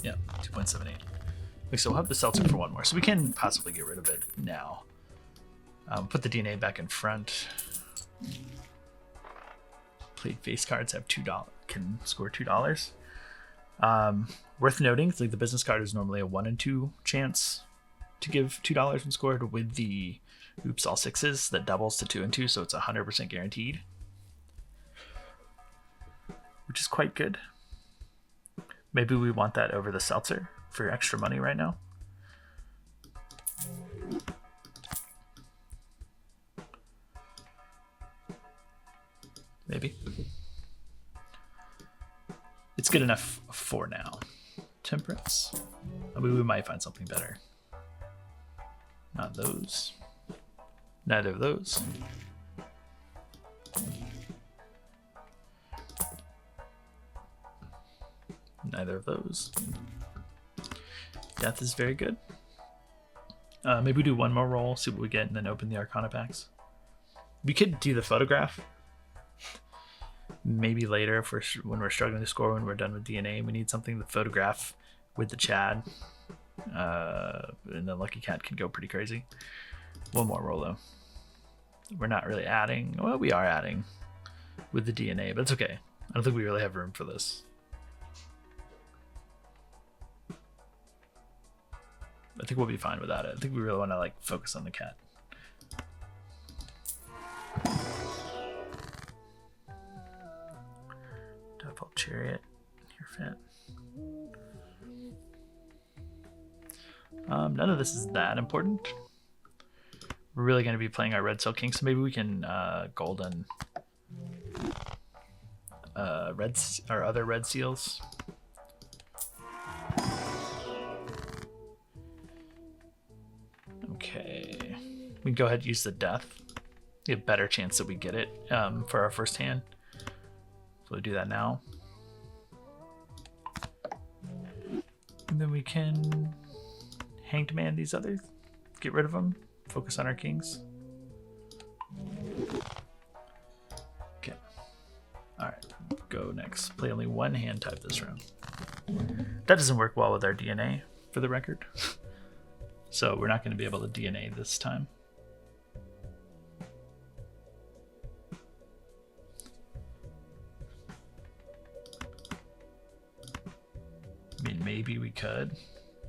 Yeah, 2.78. So we'll have the Seltzer for 1 more. So we can possibly get rid of it now. Put the DNA back in front. Played face cards have $2, can score $2. Worth noting, like the business card is normally a 1 in 2 chance to give $2 when scored. With the Oops All Sixes, that doubles to 2 in 2, so it's 100% guaranteed, which is quite good. Maybe we want that over the Seltzer for extra money right now. Maybe. It's good enough for now. Temperance. I mean, we might find something better. Not those. Neither of those. Neither of those. Death is very good. Maybe we do one more roll, see what we get, and then open the Arcana packs. We could do the photograph. Maybe later, if when we're struggling to score, when we're done with DNA, we need something to photograph with the Chad. And the Lucky Cat can go pretty crazy. One more roll though. We're not really adding. Well, we are adding with the DNA, but it's okay. I don't think we really have room for this. I think we'll be fine without it. I think we really want to like focus on the cat. Default Chariot. You're fit. None of this is that important. We're really going to be playing our Red Soul King, so maybe we can golden our other red seals. Okay, we can go ahead and use the death. We have a better chance that we get it for our first hand. So we'll do that now. And then we can Hanged Man these others. Get rid of them. Focus on our kings. Okay. Alright, go next. Play only one hand type this round. That doesn't work well with our DNA, for the record. So we're not going to be able to DNA this time. I mean, maybe we could,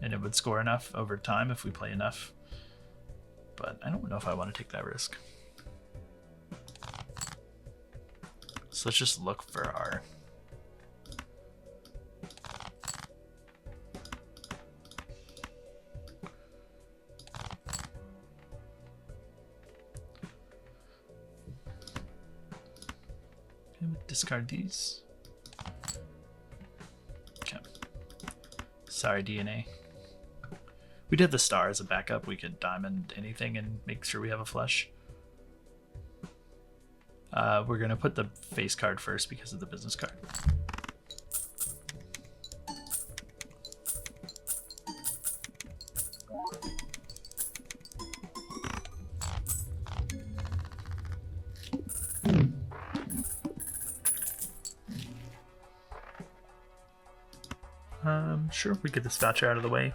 and it would score enough over time if we play enough. But I don't know if I want to take that risk. So let's just look for our... discard these. Okay. Sorry, DNA. We'd have the star as a backup. We could diamond anything and make sure we have a flush. We're going to put the face card first because of the business card. Sure, we get this voucher out of the way.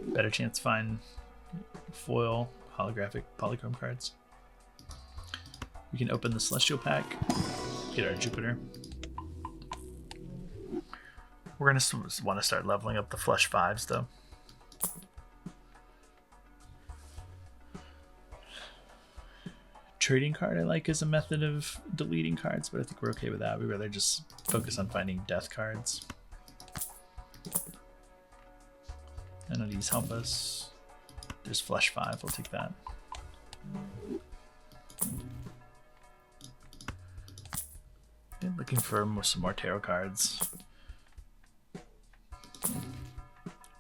Better chance to find foil, holographic, polychrome cards. We can open the Celestial pack, get our Jupiter. We're going to want to start leveling up the flush 5s though. Trading card I like as a method of deleting cards, but I think we're okay with that. We'd rather just focus on finding death cards. None of these help us. There's flush 5, we'll take that. Okay, looking for some more tarot cards.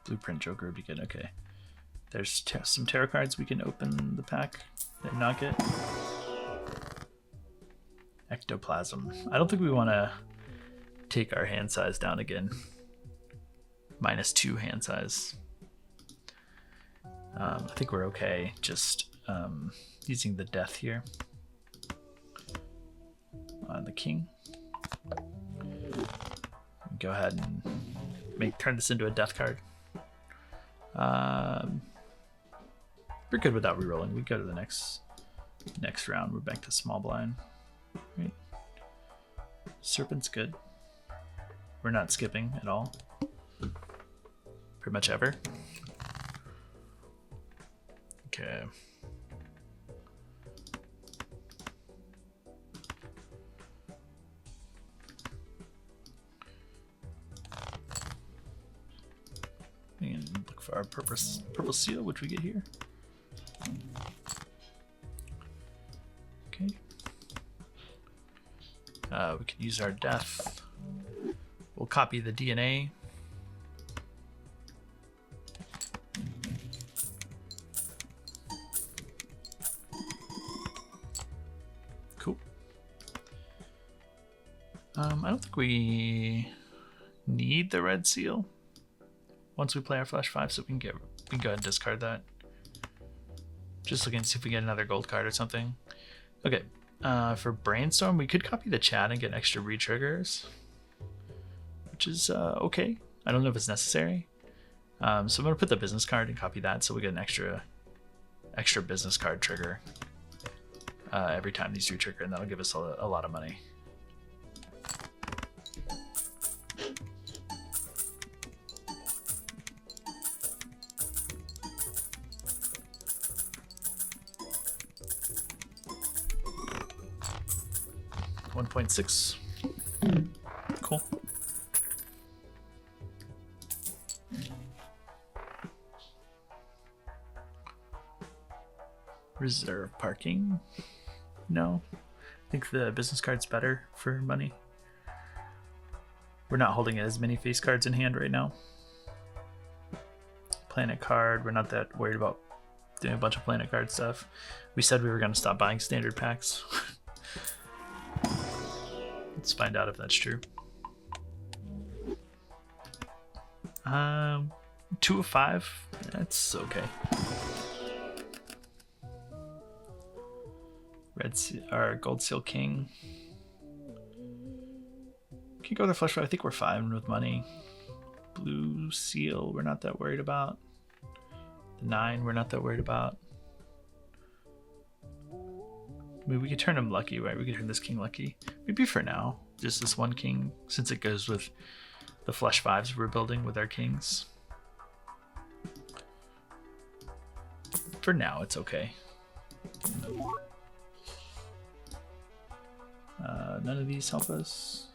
Blueprint Joker would be good, okay. There's some tarot cards we can open the pack and not get. Ectoplasm. I don't think we want to take our hand size down again. -2 hand size. I think we're okay just using the death here on the king. Go ahead and turn this into a death card. We're good without rerolling. We go to the next round. We're back to small blind. Right. Serpent's good. We're not skipping at all. Pretty much ever. Okay. And look for our purple seal, which we get here. Okay. We can use our death. We'll copy the DNA. I don't think we need the red seal once we play our flush 5, so we can go ahead and discard that. Just looking to see if we get another gold card or something. Okay, for Brainstorm, we could copy the chat and get extra re-triggers, which is okay. I don't know if it's necessary. So I'm gonna put the business card and copy that, so we get an extra business card trigger every time these re-trigger, and that'll give us a lot of money. $1.6. Cool. Reserve parking. No. I think the business card's better for money. We're not holding as many face cards in hand right now. Planet card, we're not that worried about doing a bunch of planet card stuff. We said we were going to stop buying standard packs. Let's find out if that's true. 2 of 5. That's okay. Red seal, or gold seal king. Can go with the flush 5. I think we're fine with money. Blue seal, we're not that worried about. The 9, we're not that worried about. I mean, we could turn him lucky, right? We could turn this king lucky. Maybe for now, just this one king, since it goes with the flush 5s we're building with our kings. For now, it's okay. None of these help us.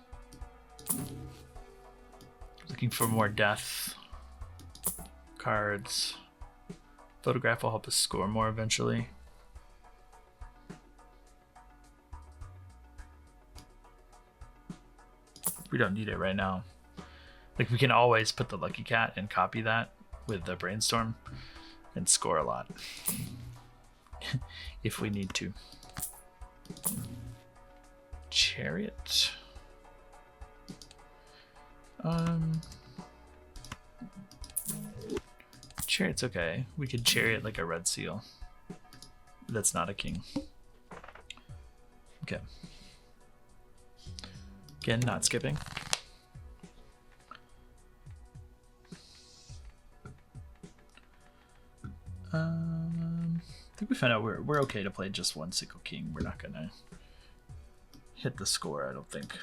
Looking for more death cards. Photograph will help us score more eventually. We don't need it right now. Like, we can always put the lucky cat and copy that with the brainstorm and score a lot if we need to. Chariot. Chariot's okay. We could chariot like a red seal. That's not a king. Okay. Again, not skipping. I think we found out we're okay to play just one single king. We're not gonna hit the score, I don't think.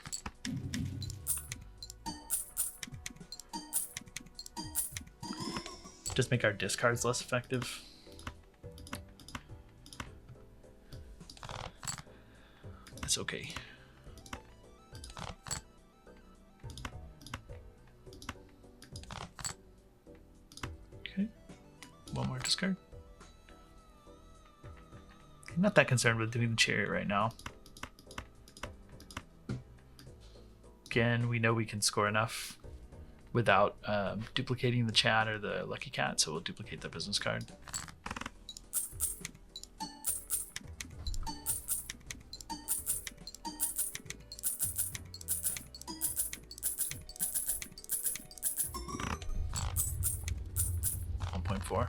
Just make our discards less effective. That's okay. Okay, one more discard. I'm not that concerned with doing the chariot right now. Again, we know we can score enough without duplicating the chat or the lucky cat, so we'll duplicate the business card. $1.4.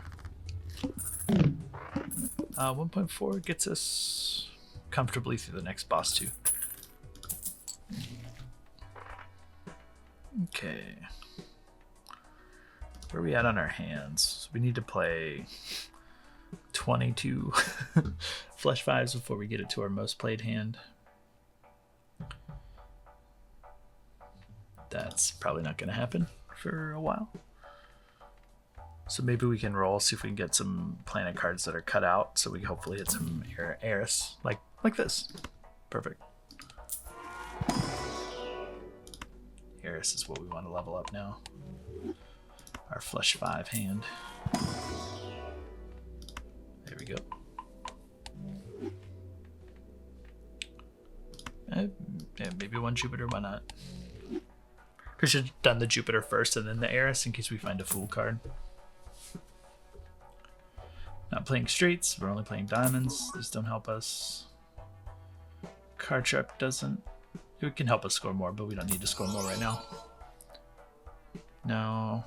1.4 gets us comfortably through the next boss too. Okay. Where are we at on our hands? So we need to play 22 flush 5s before we get it to our most played hand. That's probably not going to happen for a while. So maybe we can roll, see if we can get some planet cards that are cut out, so we hopefully hit some Eris, like this. Perfect. Eris is what we want to level up now. Our flush 5 hand. There we go. Yeah, maybe one Jupiter, why not? We should have done the Jupiter first and then the Eris in case we find a Fool card. Not playing straights, we're only playing diamonds. These don't help us. Card sharp doesn't It can help us score more, but we don't need to score more right now. No.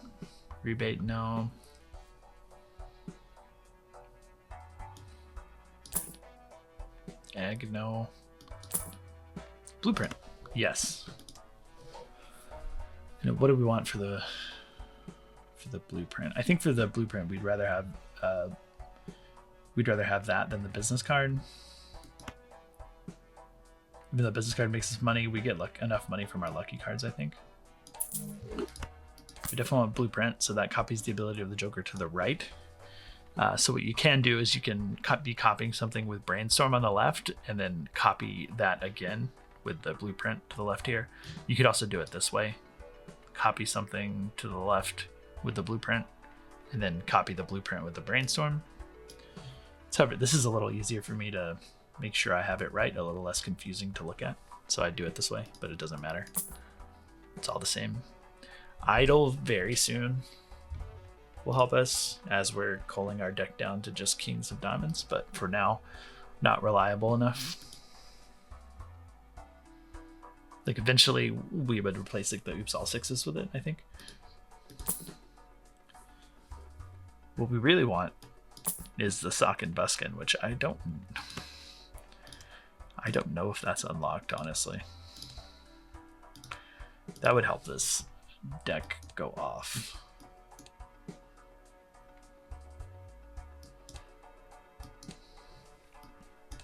Rebate, no. Egg, no. Blueprint, yes. And what do we want for the blueprint? I think for the blueprint we'd rather have that than the business card. Even though the business card makes us money, we get enough money from our lucky cards, I think. We definitely want blueprint, so that copies the ability of the Joker to the right. So what you can do is you can be copying something with Brainstorm on the left and then copy that again with the blueprint to the left here. You could also do it this way. Copy something to the left with the blueprint and then copy the blueprint with the Brainstorm. So this is a little easier for me to make sure I have it right, a little less confusing to look at. So I do it this way, but it doesn't matter. It's all the same. Idle very soon will help us as we're culling our deck down to just kings of diamonds, but for now, not reliable enough. Like eventually we would replace like the oops all sixes with it, I think. What we really want is the sock and buskin, which I don't know if that's unlocked, honestly. That would help this deck go off.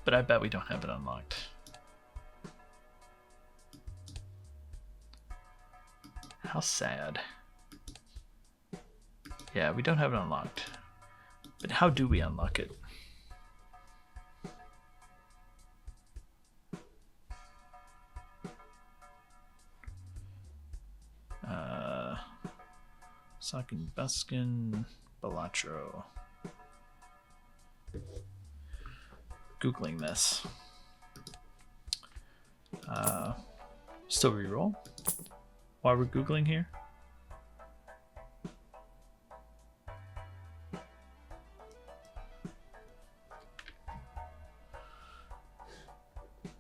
But I bet we don't have it unlocked. How sad. Yeah, we don't have it unlocked. But how do we unlock it? Sock and Buskin, Balatro. Googling this. Still reroll while we're Googling here.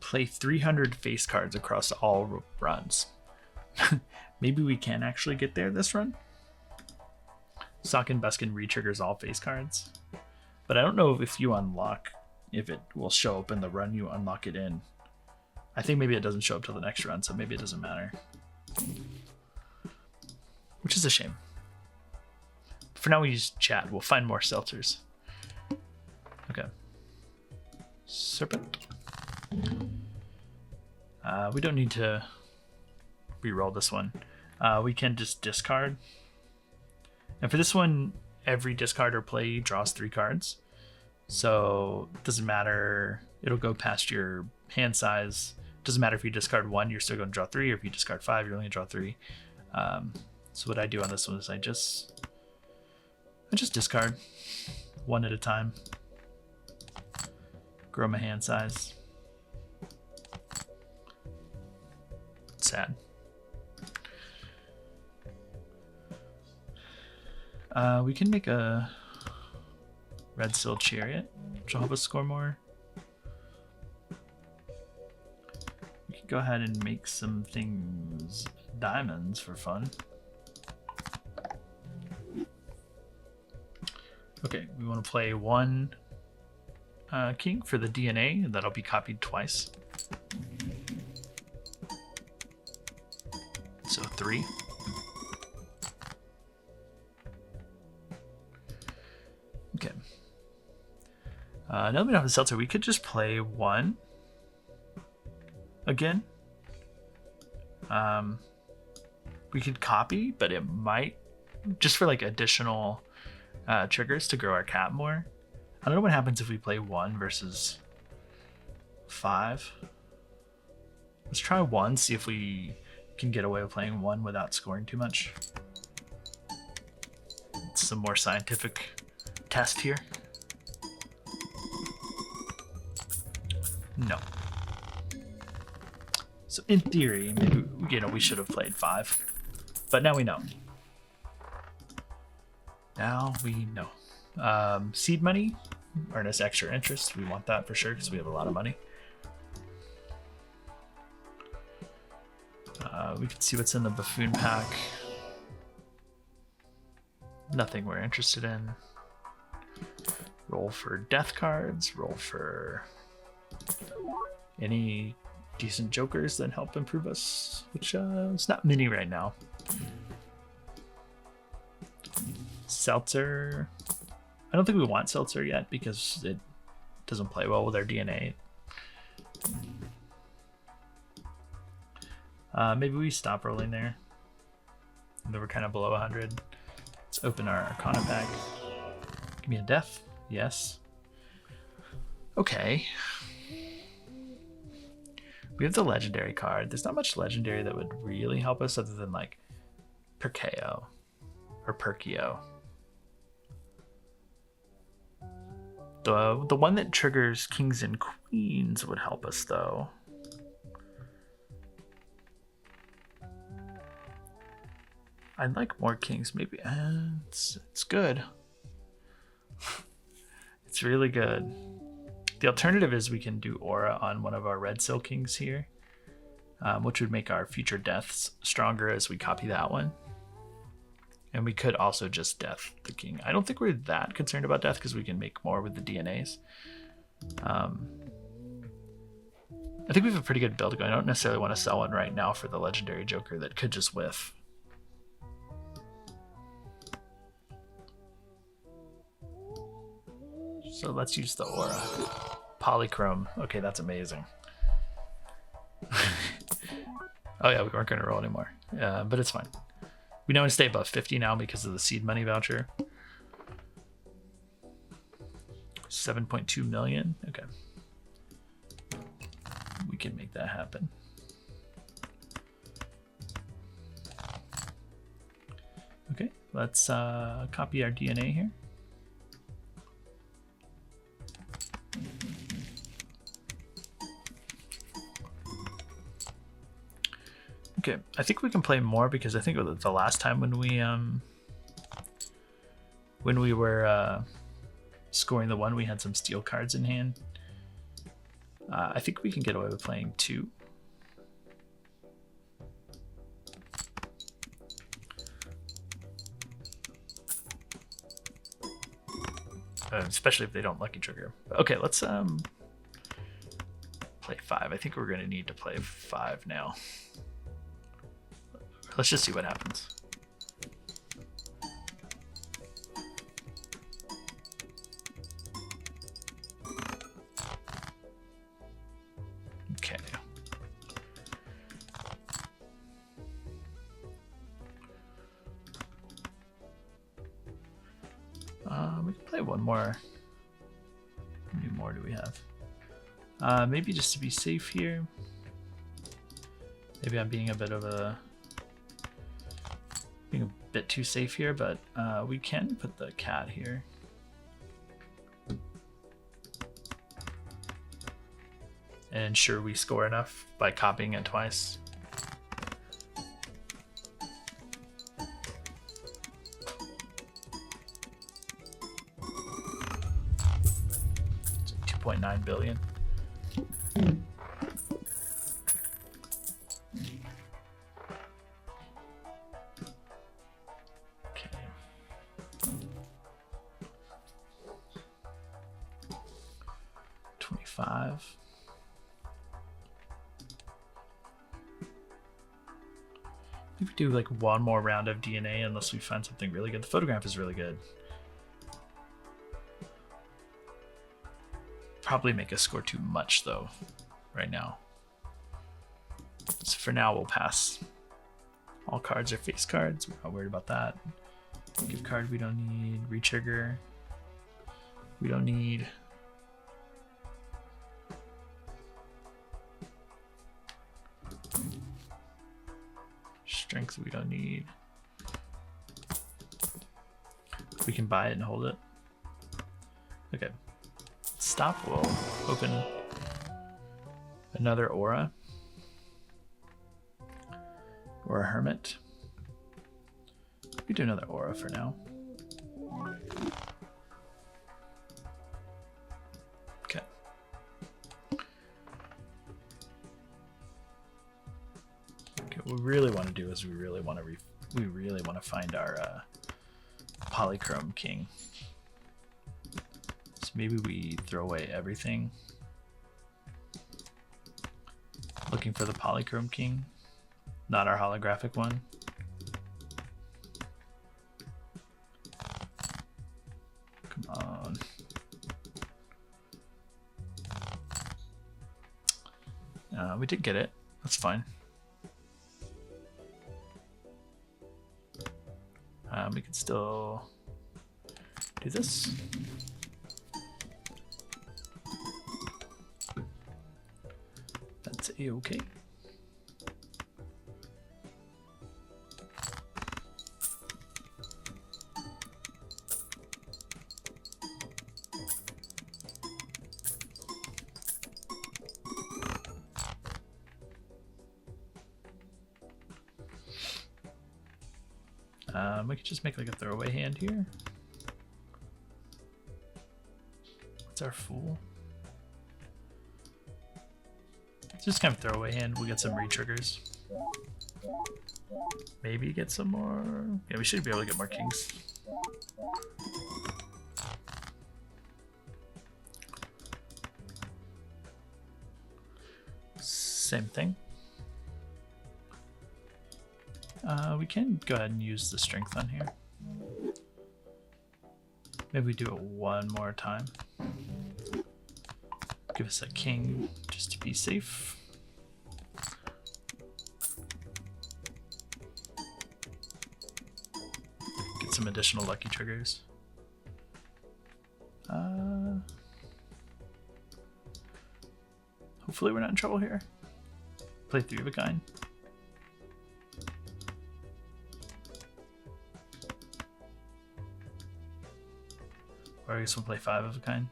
Play 300 face cards across all runs. Maybe we can actually get there this run. Sock and Buskin re-triggers all face cards. But I don't know if you unlock, if it will show up in the run you unlock it in. I think maybe it doesn't show up till the next run, so maybe it doesn't matter. Which is a shame. For now we use chat. We'll find more seltzers. Okay. Serpent. We don't need to re-roll this one. We can just discard. And for this one, every discard or play draws 3 cards. So it doesn't matter. It'll go past your hand size. It doesn't matter if you discard 1, you're still going to draw 3. Or if you discard 5, you're only going to draw 3. So what I do on this one is I just discard 1 at a time. Grow my hand size. Sad. We can make a red steel chariot, which will help us score more. We can go ahead and make some things diamonds for fun. Okay, we want to play 1 king for the DNA, and that'll be copied twice. So 3. Okay. Now that we don't have the seltzer, we could just play 1 again. We could copy, but it might just for like additional triggers to grow our cat more. I don't know what happens if we play 1 versus 5. Let's try 1, see if we can get away with playing 1 without scoring too much. It's some more scientific test here. No. So in theory, maybe we should have played 5, but now we know. Now we know. Seed money, earn us extra interest. We want that for sure because we have a lot of money. We can see what's in the buffoon pack. Nothing we're interested in. Roll for death cards, roll for any decent jokers that help improve us, which it's not many right now. Seltzer. I don't think we want Seltzer yet because it doesn't play well with our DNA. Maybe we stop rolling there. And then we're kind of below 100. Let's open our Arcana pack. Give me a death. Yes. Okay. We have the legendary card. There's not much legendary that would really help us other than like Perkeo or Perkeo. The one that triggers kings and queens would help us though. I'd like more kings. Maybe it's good. It's really good. The alternative is we can do aura on one of our red seal kings here, which would make our future deaths stronger as we copy that one. And we could also just death the king. I don't think we're that concerned about death because we can make more with the DNAs. I think we have a pretty good build going. I don't necessarily want to sell one right now for the legendary joker that could just whiff. So let's use the aura. Polychrome. Okay, that's amazing. Oh yeah, we weren't going to roll anymore. But it's fine. We know to stay above 50 now because of the seed money voucher. 7.2 million. Okay. We can make that happen. Okay, let's copy our DNA here. Okay, I think we can play more because I think the last time when we were scoring the one, we had some steel cards in hand. I think we can get away with playing 2. Especially if they don't lucky trigger. Okay, let's play 5. I think we're going to need to play 5 now. Let's just see what happens. Okay. We can play one more. How many more do we have? Maybe just to be safe here. Maybe I'm being a bit too safe here, but we can put the cat here. And ensure we score enough by copying it twice. It's 2.9 billion. Maybe do like one more round of DNA unless we find something really good. The photograph is really good. Probably make us score too much though, right now. So for now, we'll pass. All cards are face cards. We're not worried about that. Gift card we don't need. Retrigger. We don't need. Strength we don't need. We can buy it and hold it. Okay. Stop. We'll open another aura. Or a hermit. We do another aura for now. Okay. Okay, What we really want to do is we really want to find our polychrome king. So maybe we throw away everything, looking for the polychrome king, not our holographic one. Come on. We did get it. That's fine. We can still do this. That's a-okay. We could just make like a throwaway hand here. What's our fool? It's just kind of throwaway hand. We'll get some re-triggers. Maybe get some more. Yeah, we should be able to get more kings. Same thing. We can go ahead and use the strength on here. Maybe we do it one more time. Give us a king just to be safe. Get some additional lucky triggers. Hopefully we're not in trouble here. Play 3 of a kind. Or I guess we'll play 5 of a kind.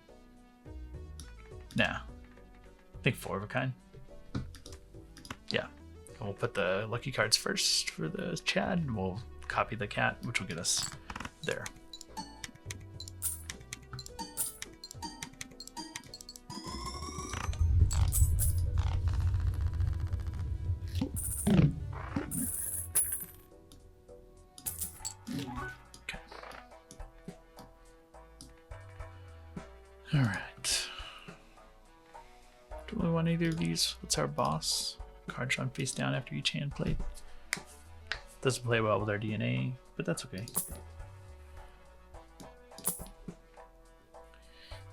Nah. I think 4 of a kind. Yeah. And we'll put the lucky cards first for the Chad, and we'll copy the cat, which will get us there. Alright. Do we want either of these? What's our boss? Card drawn face down after each hand played. Doesn't play well with our DNA, but that's okay.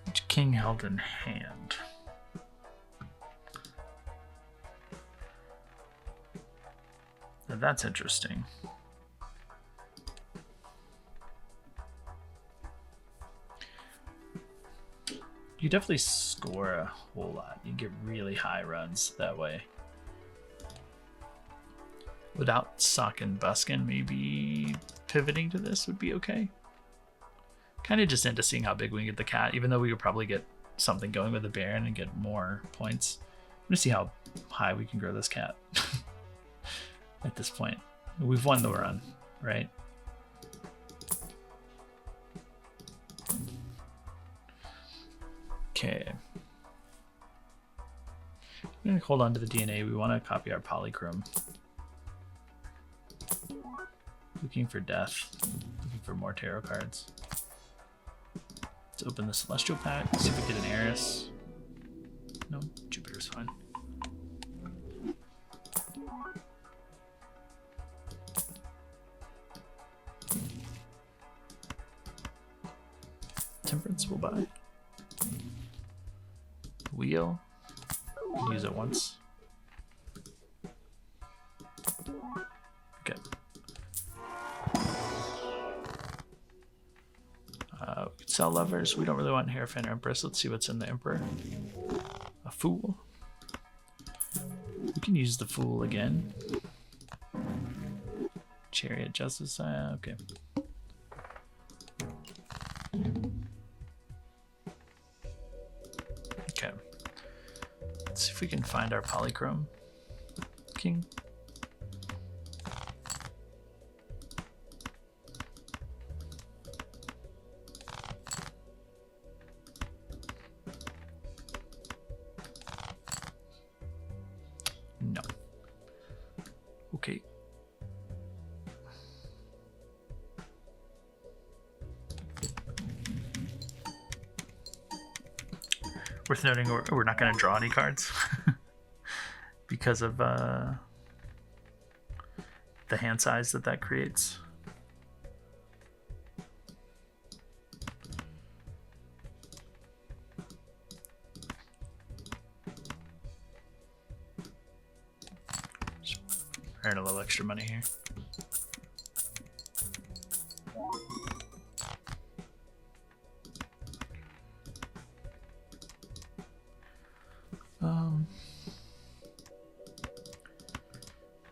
Each king held in hand. Now that's interesting. You definitely score a whole lot. You get really high runs that way. Without Sock and Buskin, maybe pivoting to this would be okay. Kind of just into seeing how big we can get the cat, even though we would probably get something going with the Baron and get more points. I'm gonna see how high we can grow this cat at this point. We've won the run, right? Okay. I'm gonna hold on to the DNA. We want to copy our polychrome. Looking for death. Looking for more tarot cards. Let's open the Celestial pack. See if we get an Eris. No, Jupiter's fine. Temperance will buy. Wheel. Can use it once. Okay. We could sell lovers. We don't really want Hierophant or Empress. Let's see what's in the Emperor. A Fool. We can use the Fool again. Chariot Justice. Okay. Okay. Let's see if we can find our polychrome king. No. Okay. Worth noting, we're not going to draw any cards because of the hand size that creates. Just earn a little extra money here.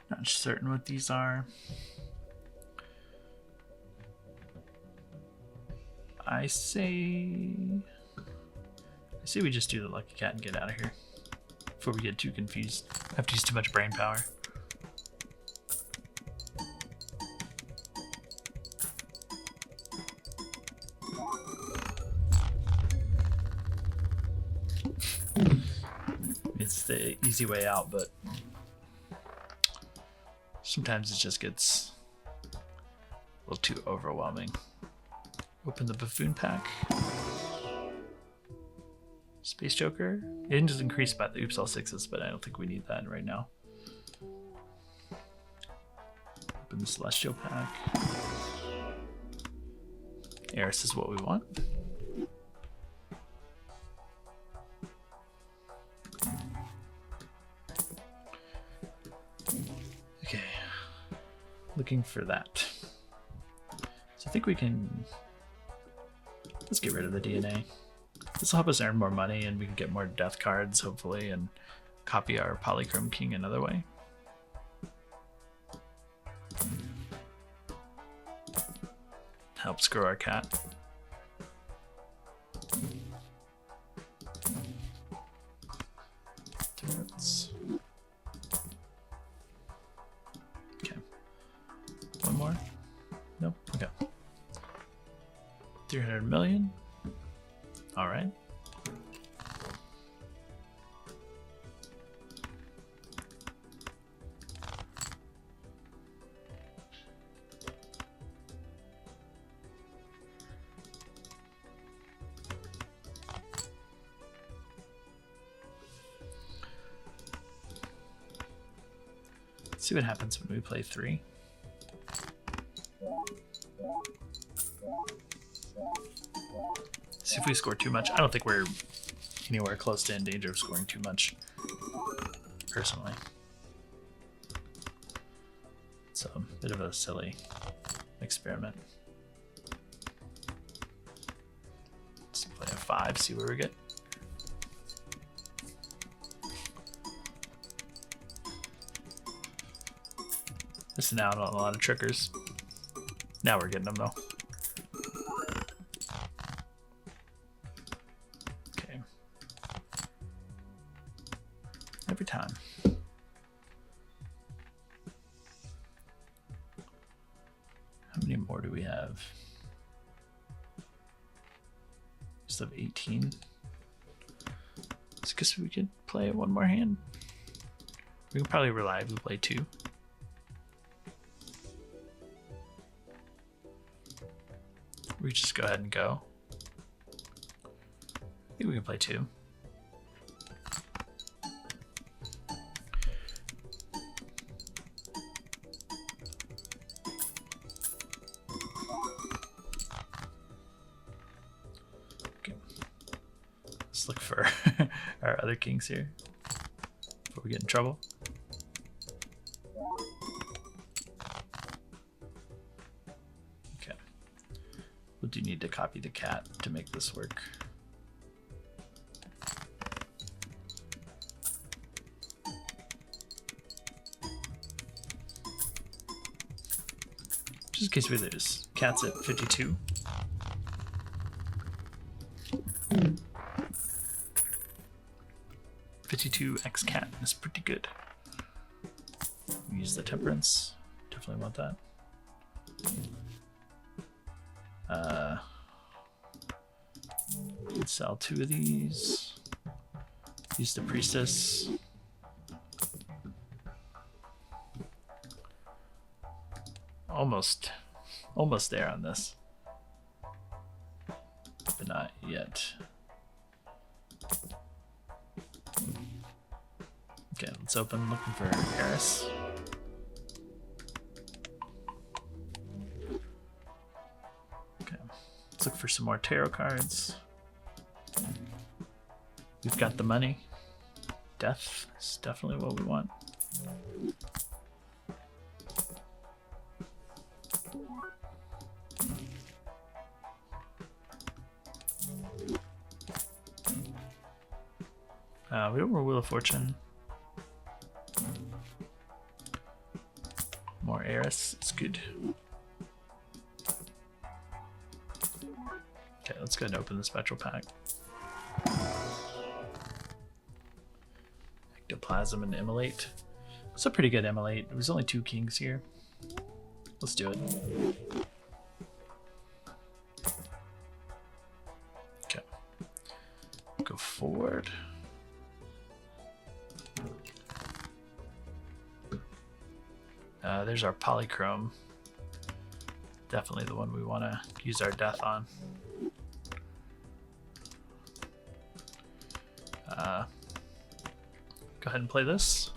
Not certain what these are. I say we just do the lucky cat and get out of here before we get too confused. I have to use too much brain power. It's the easy way out, but sometimes it just gets a little too overwhelming. Open the buffoon pack. Space Joker. It does increase by the oops all sixes, but I don't think we need that right now. Open the Celestial pack. Eris is what we want. Okay. Looking for that. So I think we can... Let's get rid of the DNA. This will help us earn more money and we can get more death cards, hopefully, and copy our Polychrome King another way. Helps grow our cat. Okay. One more? Nope. Okay. 300 million. All right. Let's see what happens when we play 3. See if we score too much. I don't think we're anywhere close to in danger of scoring too much, personally. It's a bit of a silly experiment. Let's play a 5, see where we get. Missing out on a lot of triggers. Now we're getting them though. Every time. How many more do we have? Just have 18. So I guess we could play one more hand. We can probably reliably play 2. We just go ahead and go. I think we can play 2. Let's look for our other kings here before we get in trouble. Okay. We do need to copy the cat to make this work. Just in case we lose. Cat's at 52. X cat is pretty good. Use the temperance. Definitely want that. Sell 2 of these. Use the priestess. almost there on this, but not yet. Okay, let's open looking for Eris. Okay, let's look for some more tarot cards. We've got the money. Death is definitely what we want. We don't want Wheel of Fortune. More Eris, it's good. Okay, let's go ahead and open the Spectral Pack. Ectoplasm and Immolate. It's a pretty good Immolate. There's only 2 kings here. Let's do it. Okay. Go forward. There's our Polychrome. Definitely the one we want to use our death on. Go ahead and play this.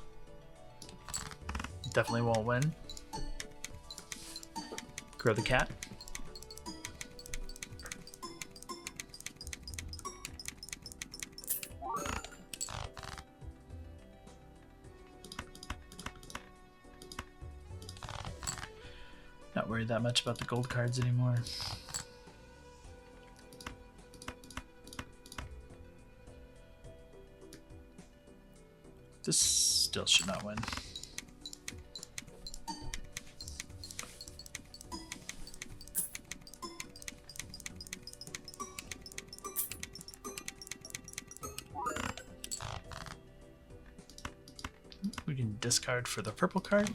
Definitely won't win. Grow the cat. Not worried that much about the gold cards anymore. This still should not win. We can discard for the purple card.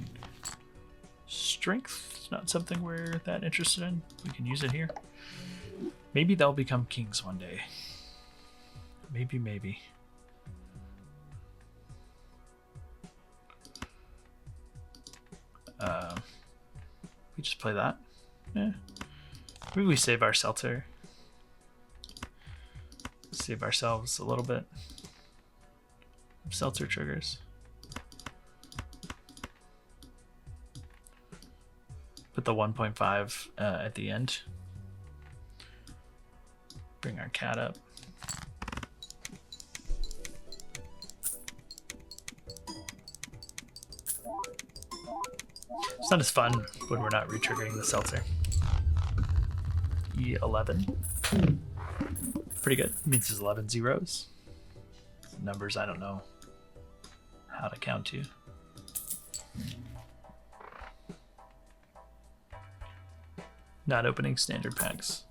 Strength, not something we're that interested in. We can use it here. Maybe they'll become kings one day. Maybe, maybe. We just play that. Yeah. Maybe we save our Seltzer. Save ourselves a little bit of Seltzer triggers. Put the 1.5 at the end. Bring our cat up. It's not as fun when we're not re-triggering the Seltzer. E11. Pretty good. It means there's 11 zeros. Numbers I don't know how to count to. Not opening standard packs.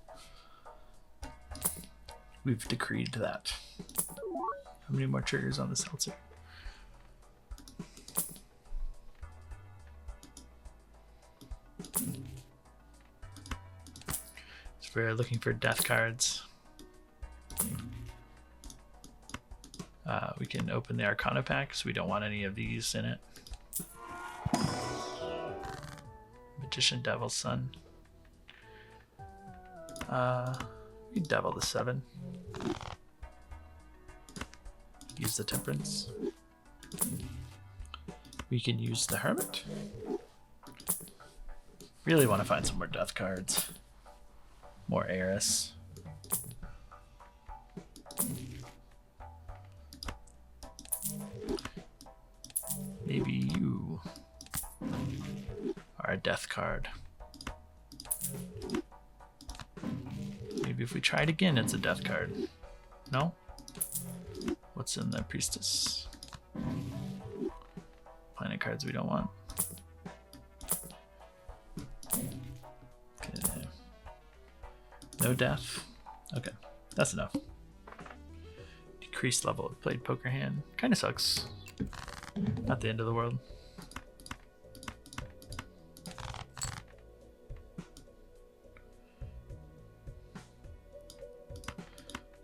We've decreed that. How many more triggers on the Seltzer? So we're looking for death cards. We can open the Arcana pack, so we don't want any of these in it. Magician, Devil, Sun. We Devil the 7. Use the Temperance. We can use the Hermit. Really want to find some more death cards. More Eris. Maybe you are a death card. Maybe if we try it again, it's a death card. No? What's in the Priestess? Planet cards we don't want. Okay. No death. Okay, that's enough. Decreased level of played poker hand. Kind of sucks. Not the end of the world.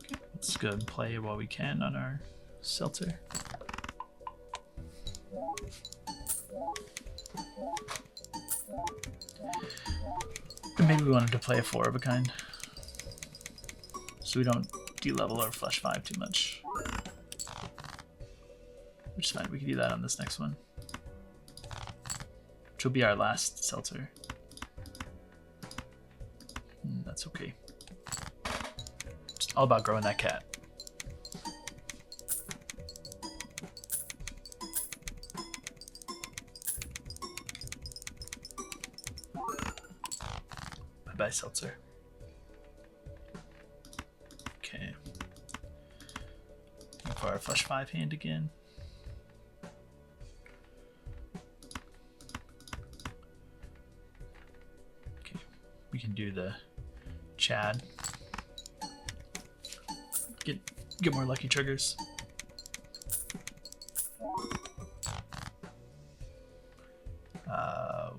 Okay, let's go and play while we can on our Seltzer. Maybe we wanted to play a 4 of a kind, so we don't de-level our flush 5 too much. Which is fine, we can do that on this next one. Which will be our last seltzer. That's okay. Just all about growing that cat. Bye-bye, seltzer. Okay. For our flush 5 hand again. Okay, we can do the Chad. Get more lucky triggers.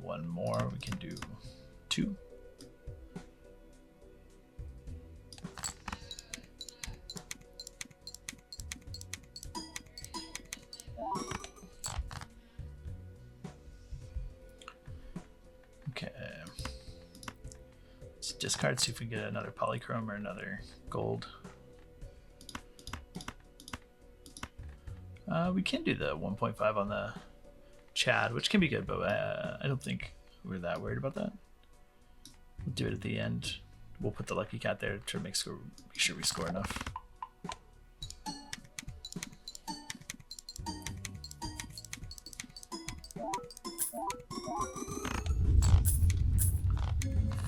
One more, we can do 2. Okay. Let's discard, see if we get another polychrome or another gold. We can do the 1.5 on the Chad, which can be good, but I don't think we're that worried about that. We'll do it at the end. We'll put the lucky cat there to make sure we score enough.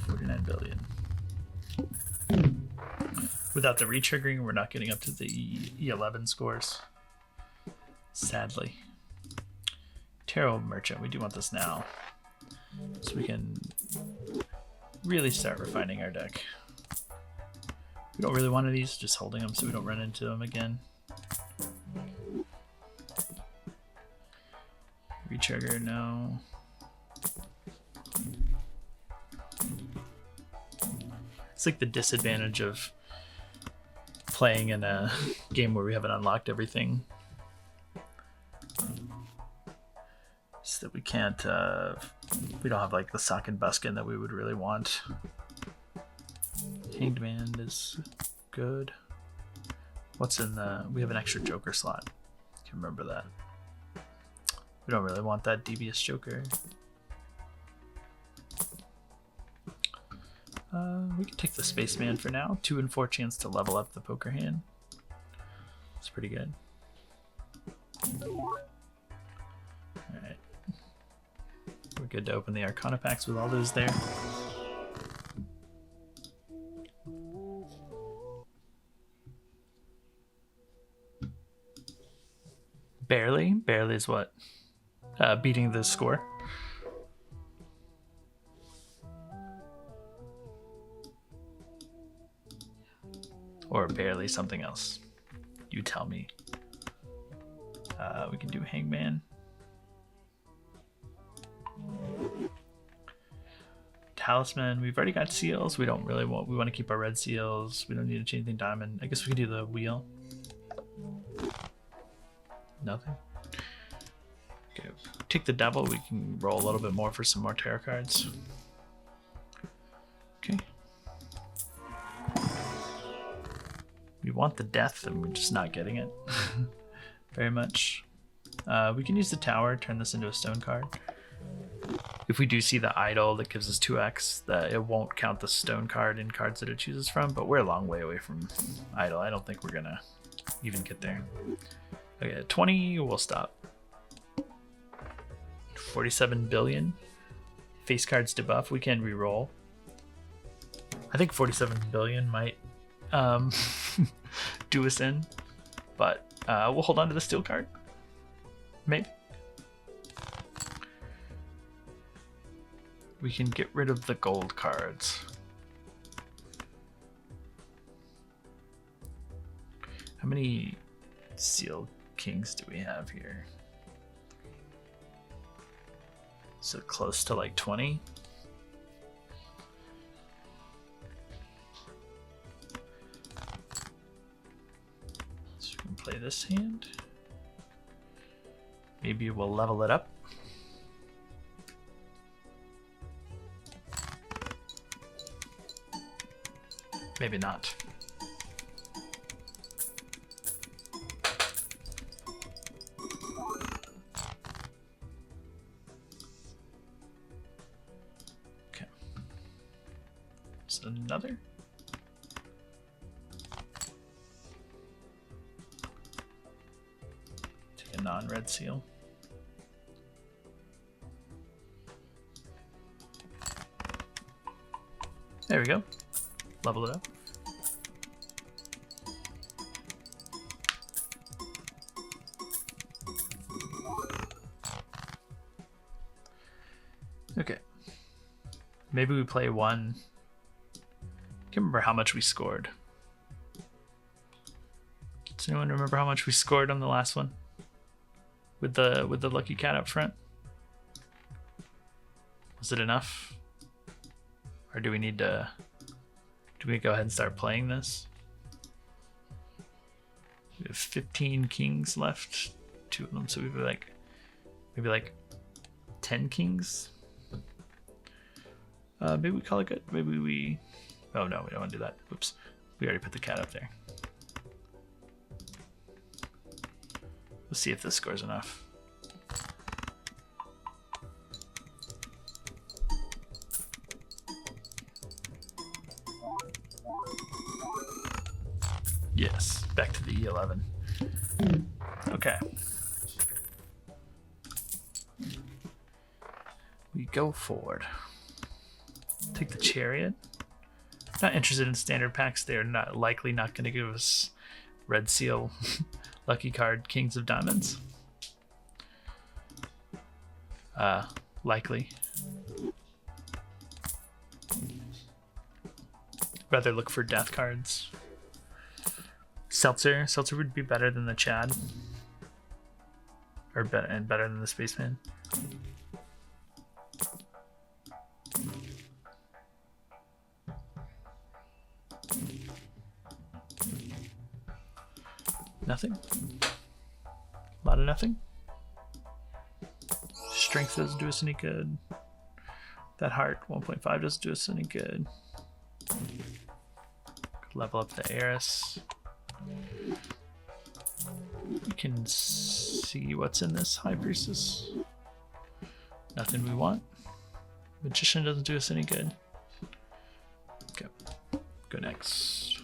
$49 billion. Without the retriggering, we're not getting up to the E11 scores. Sadly. Tarot Merchant, we do want this now. So we can really start refining our deck. We don't really want any of these, just holding them so we don't run into them again. Retrigger, no. It's like the disadvantage of playing in a game where we haven't unlocked everything. So that we can't, we don't have like the sock and buskin that we would really want. Hanged Man is good. What's in the, we have an extra Joker slot. Can remember that. We don't really want that devious Joker. We can take the Spaceman for now. 2 and 4 chance to level up the poker hand. It's pretty good. Alright. We're good to open the Arcana packs with all those there. Barely? Barely is what? Beating the score. Or barely something else. You tell me. We can do Hangman. Talisman, we've already got seals. We don't really want, we want to keep our red seals. We don't need to change anything diamond. I guess we can do the wheel. Nothing. Okay, take the devil. We can roll a little bit more for some more tarot cards. Okay. We want the death and we're just not getting it very much. We can use the tower, turn this into a stone card. If we do see the idol that gives us 2x, that it won't count the stone card in cards that it chooses from, but we're a long way away from idol. I don't think we're gonna even get there. Okay, at 20, we'll stop. 47 billion. Face cards debuff, we can re-roll. I think 47 billion might do us in, but we'll hold on to the steel card. Maybe. We can get rid of the gold cards. How many sealed kings do we have here? So close to like 20. So we can play this hand. Maybe we'll level it up. Maybe not. Okay. Just another. Take a non-red seal. There we go. Level it up. Okay. Maybe we play one. I can't remember how much we scored. Does anyone remember how much we scored on the last one? With the lucky cat up front? Was it enough? Or do we need to go ahead and start playing this? We have 15 kings left, 2 of them, so we have maybe like 10 kings. Maybe we call it good. Maybe we. Oh no, we don't want to do that. Whoops, we already put the cat up there. Let's see if this scores enough. Yes, back to the E11. Okay. We go forward. Take the chariot. Not interested in standard packs. They're not likely not going to give us red seal, lucky card, kings of diamonds. Likely. Rather look for death cards. Seltzer would be better than the Chad, or better than the Spaceman. Nothing. A lot of nothing. Strength doesn't do us any good. That heart 1.5 doesn't do us any good. Level up the heiress. We can see what's in this high priestess. Nothing we want. Magician doesn't do us any good. Okay, go next.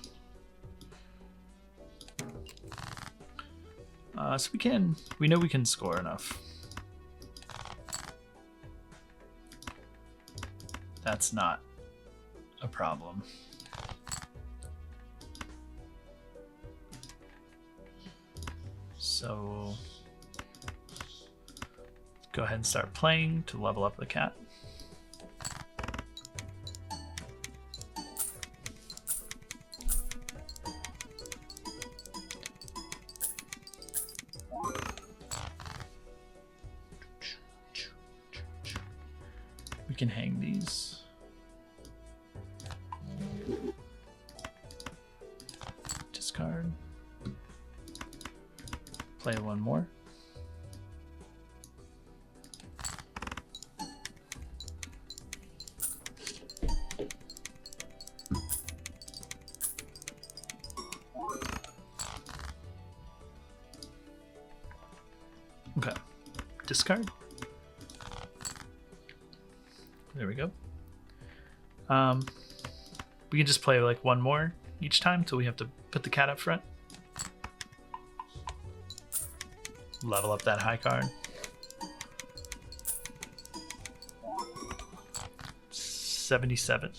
So we know we can score enough. That's not a problem. So go ahead and start playing to level up the cat. We can hang these. Discard. Play one more. Okay. Discard. There we go. We can just play like one more each time until we have to put the cat up front. Level up that high card. 77.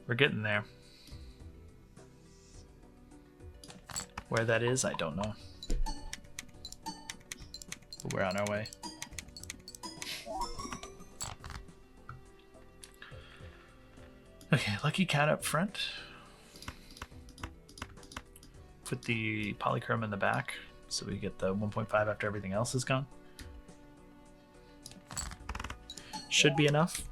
We're getting there. Where that is, I don't know. But we're on our way. Okay, lucky cat up front. Put the polychrome in the back so we get the 1.5 after everything else is gone. Should be enough.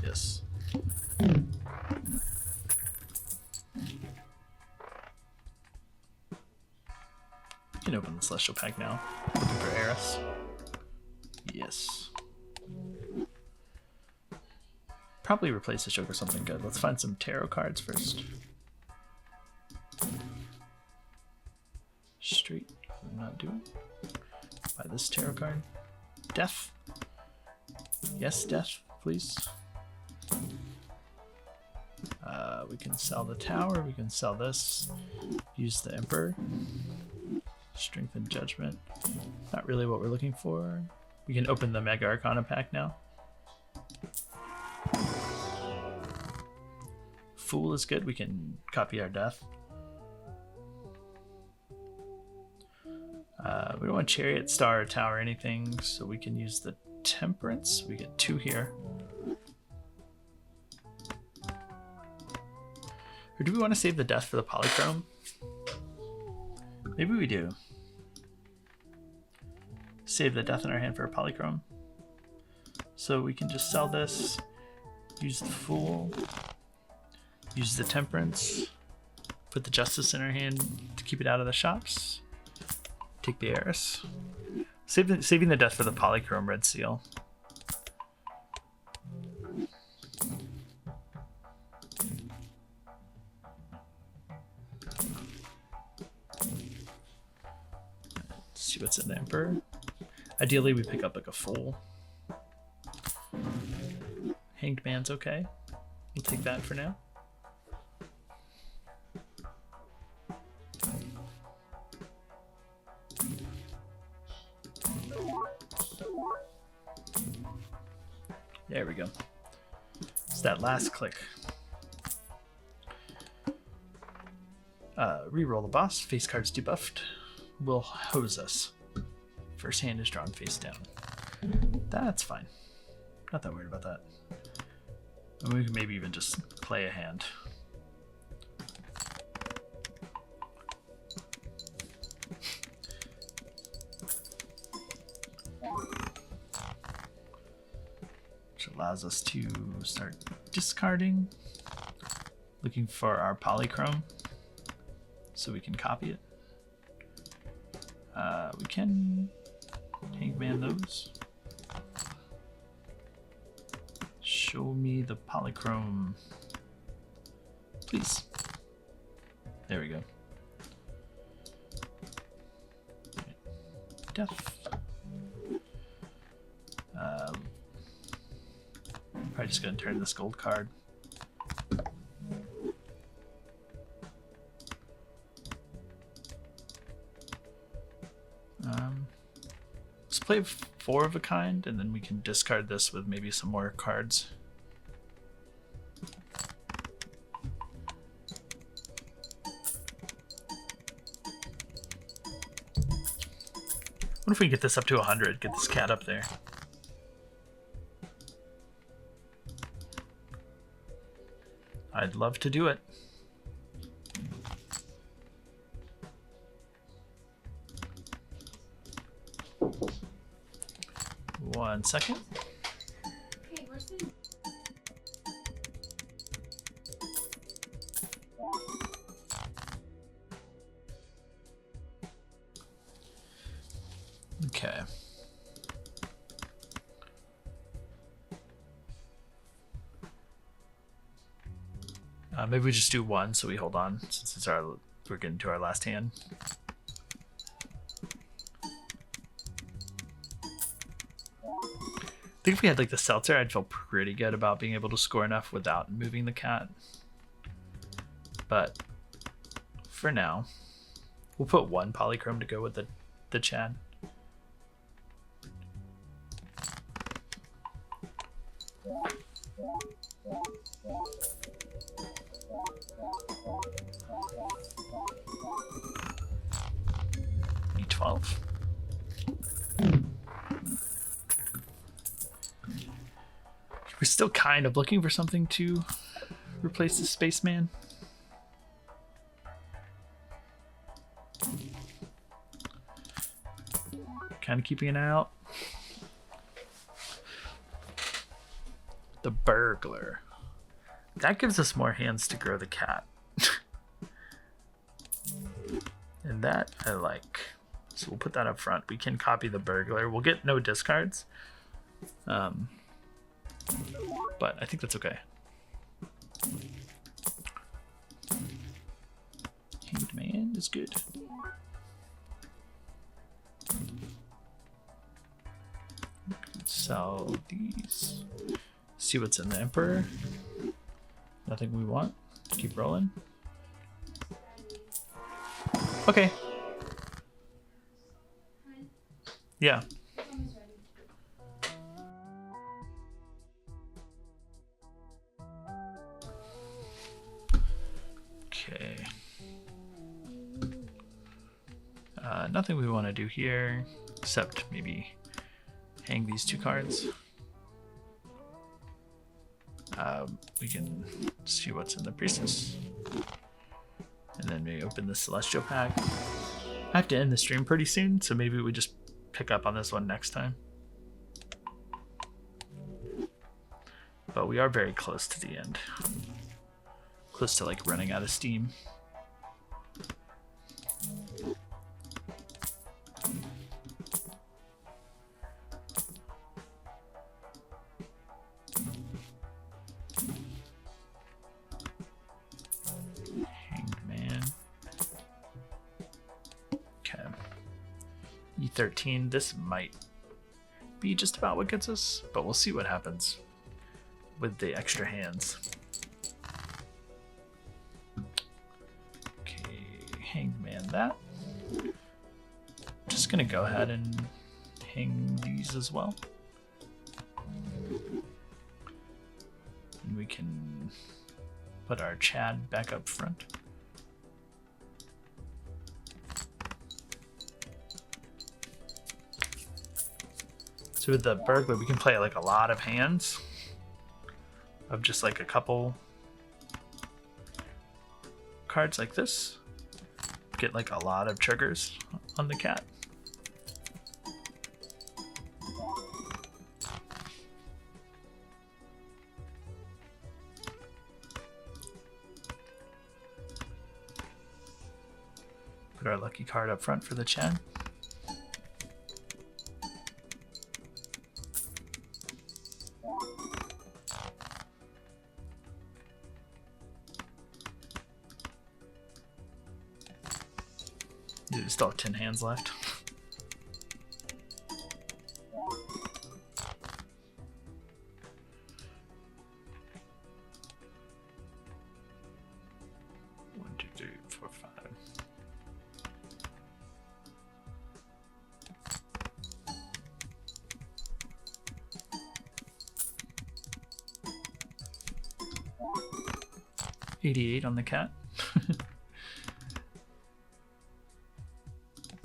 Yes. can open the Celestial Pack now. Looking for Eris. Yes. Probably replace the Choke with something good. Let's find some tarot cards first. Straight. I'm not doing. Buy this tarot card. Death. Yes, death, please. We can sell the tower. We can sell this. Use the Emperor. Strength and Judgment. Not really what we're looking for. We can open the Mega Arcana pack now. Fool is good. We can copy our death. We don't want Chariot, Star, Tower, anything, so we can use the Temperance. We get 2 here. Or do we want to save the death for the Polychrome? Maybe we do. Save the death in our hand for a Polychrome. So we can just sell this, use the Fool, use the Temperance, put the Justice in our hand to keep it out of the shops, take the Eris. Saving the death for the Polychrome Red Seal. Let's see what's in the Emperor. Ideally, we pick up like a Fool. Hanged Man's okay. We'll take that for now. There we go. It's that last click. Reroll the boss. Face cards debuffed. Will hose us. First hand is drawn face down. That's fine. Not that worried about that. And we can maybe even just play a hand. Which allows us to start discarding. Looking for our Polychrome so we can copy it. We can Hangman those. Show me the Polychrome, please. There we go. Death. Probably just gonna turn this gold card. Let's play 4 of a kind, and then we can discard this with maybe some more cards. What if we get this up to 100? Get this cat up there. I'd love to do it. One second. Okay, where's the... Okay. Maybe we just do 1 so we hold on since it's we're getting to our last hand. I think if we had like the Seltzer, I'd feel pretty good about being able to score enough without moving the cat. But for now, we'll put 1 Polychrome to go with the Chad. E12. We're still kind of looking for something to replace the Spaceman. Kind of keeping an eye out. The Burglar. That gives us more hands to grow the cat. And that I like. So we'll put that up front. We can copy the burglar. We'll get no discards. But I think that's okay. Hanged Man is good. Sell these. See what's in the Emperor. Nothing we want. Keep rolling. Okay. Yeah. Okay. Nothing we want to do here, except maybe hang these two cards. We can see what's in the Priestess. And then maybe open the Celestial pack. I have to end the stream pretty soon, so maybe we just pick up on this one next time. But we are very close to the end. Close to like running out of steam. Hanged Man. Okay. E13. This might be just about what gets us, but we'll see what happens with the extra hands. Okay, Hanged Man that. Just gonna go ahead and hang these as well. And we can put our Chad back up front. So with the burglar, we can play like a lot of hands of just like a couple cards like this. Get like a lot of triggers on the cat. Put our lucky card up front for the Chad. Dude, still have 10 hands left. One, two, three, four, five. $88 on the cat.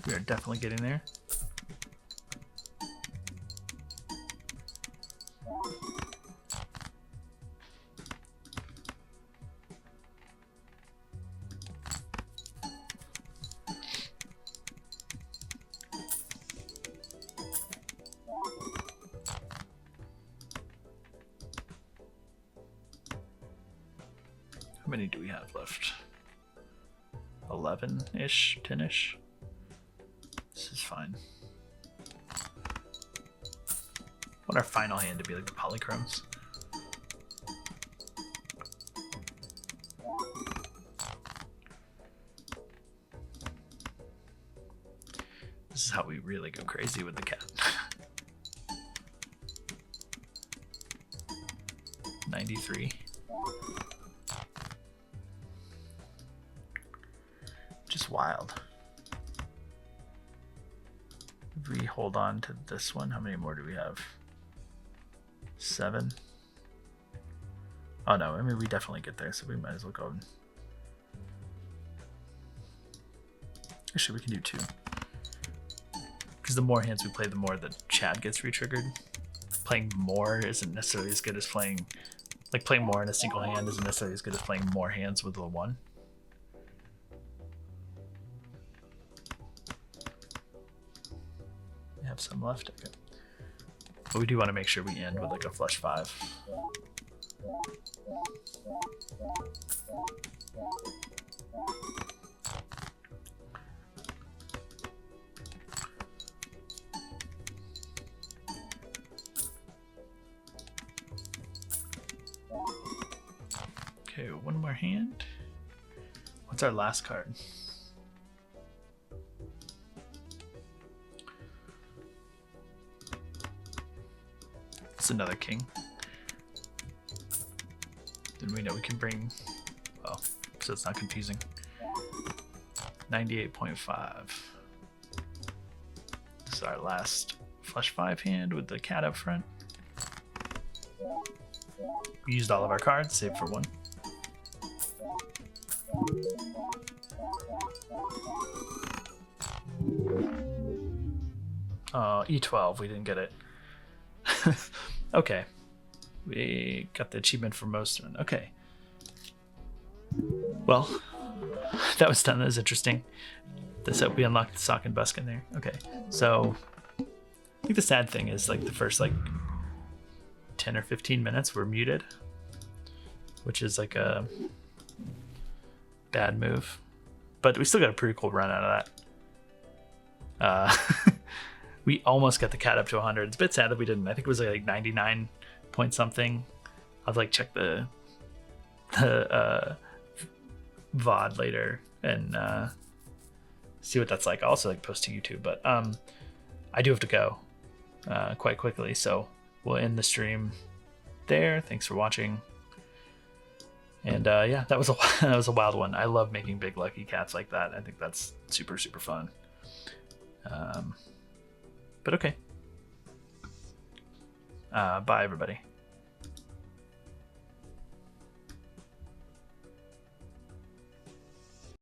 We are definitely getting there. How many do we have left? 11-ish, 10-ish. This is fine. I want our final hand to be like the polychromes. This is how we really go crazy with the cat. 93. Just wild. If we hold on to this one, how many more do we have? 7. Oh no, I mean we definitely get there, so we might as well go. Actually, we can do 2. Because the more hands we play, the more the Chad gets re-triggered. Playing more isn't necessarily as good as playing... Like, playing more in a single hand isn't necessarily as good as playing more hands with the 1. We have some left, okay. But we do want to make sure we end with like a flush 5. our hand. What's our last card? It's another king. Then we know we can bring, well, so it's not confusing. 98.5. This is our last flush 5 hand with the cat up front. We used all of our cards, save for one. E12, we didn't get it. Okay. We got the achievement for most of it. Okay. Well, that was done. That was interesting. We unlocked the sock and busk in there. Okay. So I think the sad thing is like the first like 10 or 15 minutes were muted, which is like a bad move. But we still got a pretty cool run out of that. We almost got the cat up to 100. It's a bit sad that we didn't. I think it was like 99 point something. I'll like check the VOD later and see what that's like. I'll also like post to YouTube, but I do have to go quite quickly, so we'll end the stream there. Thanks for watching. And yeah, that was a wild one. I love making big lucky cats like that. I think that's super fun. But okay. Bye everybody.